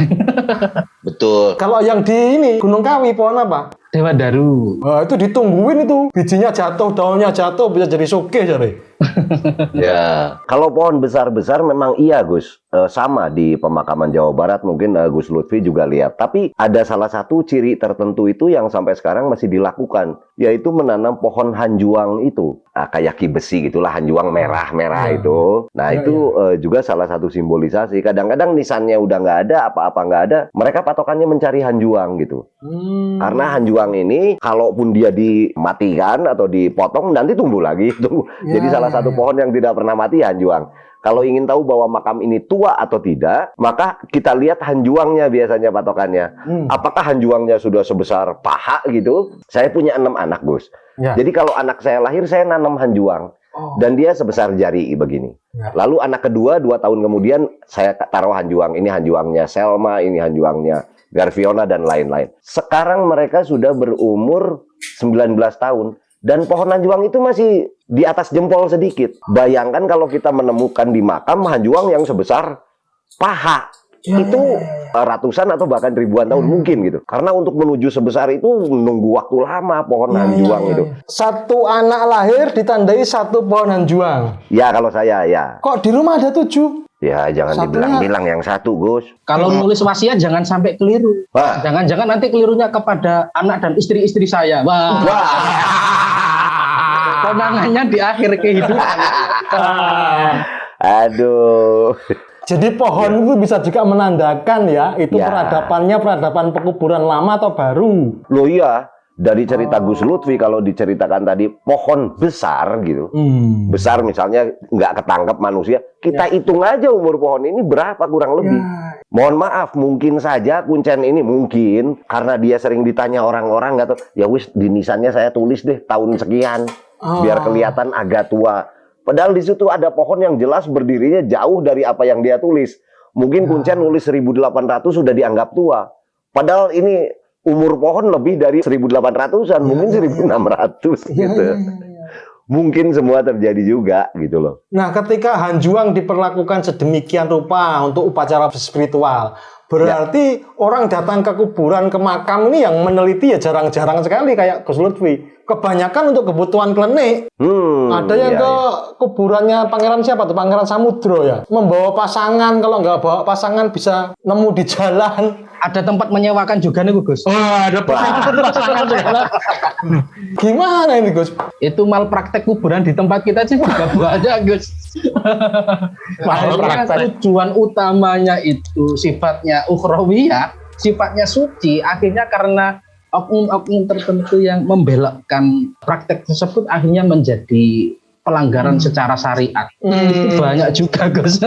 B: Betul.
A: Kalau yang di ini Gunung Kawi pohon apa?
C: Dewa-daru.
A: Wah, itu ditungguin itu. Bijinya jatuh, daunnya jatuh, bisa jadi sugih jadi.
B: Ya, kalau pohon besar-besar memang iya Gus, sama di pemakaman Jawa Barat mungkin Gus Lutfi juga lihat. Tapi ada salah satu ciri tertentu itu yang sampai sekarang masih dilakukan, yaitu menanam pohon hanjuang itu. Nah, kayak ki besi gitulah, hanjuang merah-merah itu. Nah itu juga salah satu simbolisasi. Kadang-kadang nisannya udah nggak ada, apa-apa nggak ada, mereka patokannya mencari hanjuang gitu. Karena hanjuang ini, kalaupun dia dimatikan atau dipotong, nanti tumbuh lagi. Jadi salah satu pohon yang tidak pernah mati hanjuang. Kalau ingin tahu bahwa makam ini tua atau tidak, maka kita lihat hanjuangnya biasanya patokannya. Apakah hanjuangnya sudah sebesar paha gitu? Saya punya 6 anak, Gus.
A: Ya.
B: Jadi kalau anak saya lahir, saya nanam hanjuang. Dan dia sebesar jari begini.
A: Ya.
B: Lalu anak kedua 2 tahun kemudian saya taruh hanjuang. Ini hanjuangnya Selma, ini hanjuangnya Garfiona dan lain-lain. Sekarang mereka sudah berumur 19 tahun. Dan pohon hanjuang itu masih di atas jempol sedikit. Bayangkan kalau kita menemukan di makam hanjuang yang sebesar paha. Itu ratusan atau bahkan ribuan tahun mungkin gitu. Karena untuk menuju sebesar itu menunggu waktu lama pohon hanjuang itu.
A: Satu anak lahir ditandai satu pohon hanjuang.
B: Ya kalau saya ya.
A: Kok di rumah ada 7?
B: Ya jangan dibilang-bilang yang satu Gus.
C: Kalau nulis wasiat jangan sampai keliru.
B: Wah.
C: Jangan-jangan nanti kelirunya kepada anak dan istri-istri saya. Wah. Konangannya di akhir kehidupan.
B: Aduh.
A: Jadi pohon itu bisa juga menandakan ya, itu
B: Ya.
A: peradaban pekuburan lama atau baru.
B: Loh iya, dari cerita Gus Lutfi kalau diceritakan tadi pohon besar gitu. Besar misalnya nggak ketangkep manusia, kita hitung aja umur pohon ini berapa kurang lebih. Mohon maaf, mungkin saja kuncen ini mungkin karena dia sering ditanya orang-orang nggak tahu. Ya wis di nisannya saya tulis deh tahun sekian biar kelihatan agak tua. Padahal di situ ada pohon yang jelas berdirinya jauh dari apa yang dia tulis. Mungkin kuncen nulis 1800 sudah dianggap tua. Padahal ini umur pohon lebih dari 1800-an, mungkin 1600 gitu. Mungkin semua terjadi juga gitu loh.
A: Nah, ketika hanjuang diperlakukan sedemikian rupa untuk upacara spiritual, berarti orang datang ke kuburan, ke makam ini yang meneliti ya jarang-jarang sekali kayak Gus Lutfi. Kebanyakan untuk kebutuhan klinik. Ada yang ke kuburannya Pangeran siapa tuh? Pangeran Samudro ya. Membawa pasangan, kalau nggak bawa pasangan bisa nemu di jalan.
C: Ada tempat menyewakan juga nih Gus.
A: Ada pasangan juga. Gimana ini Gus?
C: Itu malpraktek kuburan di tempat kita sih juga banyak Gus. Akhirnya tujuan utamanya itu sifatnya ukhrawiyah, sifatnya suci. Akhirnya karena oknum-oknum tertentu yang membelokkan praktek tersebut akhirnya menjadi pelanggaran secara syariat. Itu banyak juga Gus.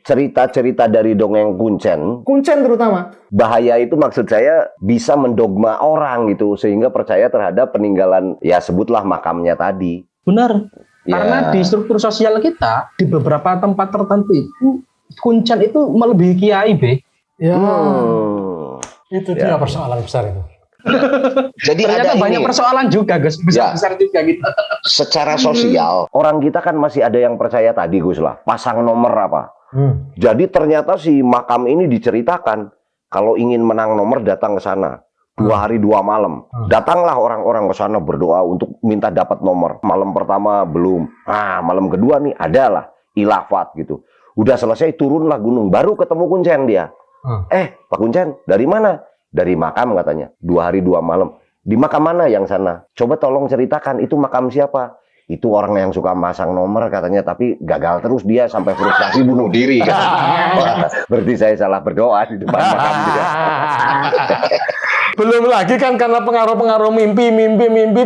B: Cerita-cerita dari dongeng Kuncen
A: terutama.
B: bahaya itu maksud saya bisa mendogma orang gitu sehingga percaya terhadap peninggalan ya sebutlah makamnya tadi.
C: Benar.
B: Ya.
C: Karena di struktur sosial kita di beberapa tempat tertentu itu kuncen itu melebihi kiai be.
A: Ya. Itu dia persoalan besar itu.
B: Jadi
C: Ternyata
B: ada
C: banyak
B: ini,
C: persoalan juga Gus, besar juga gitu.
B: secara sosial orang kita kan masih ada yang percaya tadi Gus lah pasang nomor apa. Jadi ternyata si makam ini diceritakan kalau ingin menang nomor datang ke sana 2 hari 2 malam. Datanglah orang-orang ke sana berdoa untuk minta dapat nomor. Malam pertama belum. Nah, malam kedua nih adalah ilafat gitu. Udah selesai turunlah gunung baru ketemu Kuncen dia. Pak Kuncen dari mana? Dari makam katanya. 2 hari 2 malam. Di makam mana yang sana? Coba tolong ceritakan itu makam siapa? Itu orang yang suka masang nomor katanya, tapi gagal terus dia sampai frustasi bunuh diri kan. Wah, berarti saya salah berdoa di depan makam dia.
A: Belum lagi kan karena pengaruh-pengaruh mimpi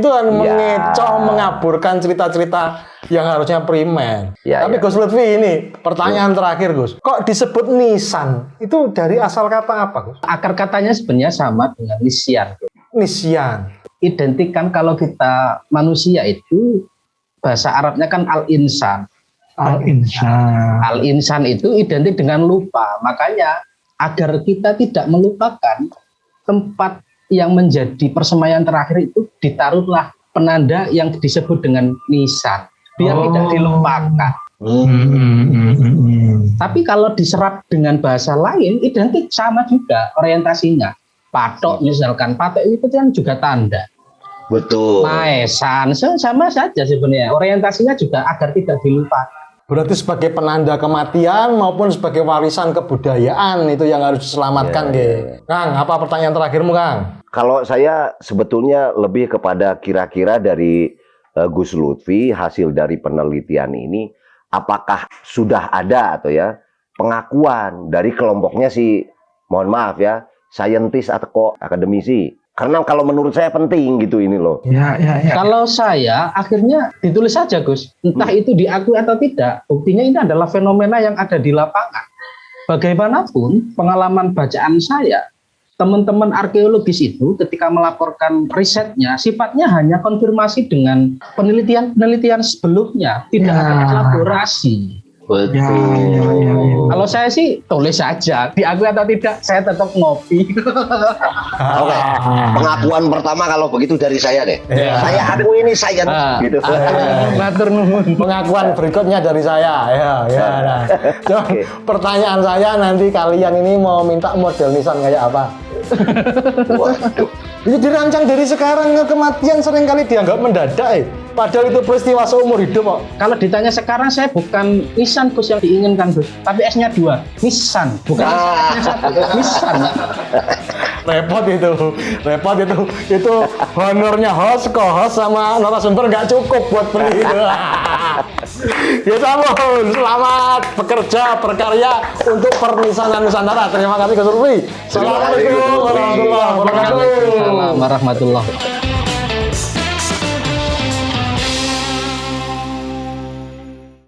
A: itu kan mengecoh, mengaburkan cerita-cerita yang harusnya primer. Tapi Gus Lutfi ini pertanyaan terakhir Gus, kok disebut nisan? Itu dari asal kata apa Gus?
C: Akar katanya sebenarnya sama dengan nisyan.
A: Nisyan.
C: Identik kan kalau kita manusia itu bahasa Arabnya kan al-insan. Al-insan itu identik dengan lupa. Makanya agar kita tidak melupakan tempat yang menjadi persemaian terakhir itu ditaruhlah penanda yang disebut dengan nisan. Biar tidak dilupakan. Tapi kalau diserap dengan bahasa lain identik sama juga orientasinya. Patok misalkan, patok itu kan juga tanda.
B: Betul.
C: Maesan sama saja sebenarnya. Orientasinya juga agar tidak dilupakan.
A: Berarti sebagai penanda kematian maupun sebagai warisan kebudayaan itu yang harus diselamatkan, Kang. Apa pertanyaan terakhirmu, Kang?
B: Kalau saya sebetulnya lebih kepada kira-kira dari Gus Lutfi hasil dari penelitian ini, apakah sudah ada atau ya pengakuan dari kelompoknya si, mohon maaf ya, saintis atau akademisi? Karena kalau menurut saya penting gitu ini loh.
C: Ya. Kalau saya akhirnya ditulis saja Gus. Entah itu diakui atau tidak. Buktinya ini adalah fenomena yang ada di lapangan. Bagaimanapun pengalaman bacaan saya, teman-teman arkeologis itu ketika melaporkan risetnya sifatnya hanya konfirmasi dengan penelitian-penelitian sebelumnya. Tidak ada elaborasi.
B: Betul.
C: Ya. Kalau saya sih tulis saja, diakui atau tidak, saya tetap ngopi.
B: Oke. Pengakuan pertama kalau begitu dari saya deh. Saya akui ini sains gitu.
C: Matur nuwun.
A: Pengakuan berikutnya dari saya. Nah. Coba pertanyaan saya nanti kalian ini mau minta model nisan kayak apa?
B: Waduh.
A: Itu dirancang dari sekarang, kematian seringkali dianggap mendadak. Padahal itu peristiwa seumur hidup kok.
C: Kalau ditanya sekarang saya bukan nisan Gus yang diinginkan Gus, tapi S-nya 2, nisan, bukan S-nya 1, nisan.
A: Repot itu honornya host, co-host sama narasumber nggak cukup buat beli itu. Ya sampun, selamat bekerja, berkarya untuk pernisanan Nusantara. Terima kasih Gus Lutfi. Assalamualaikum warahmatullahi wabarakatuh.
C: Assalamualaikum warahmatullahi wabarakatuh.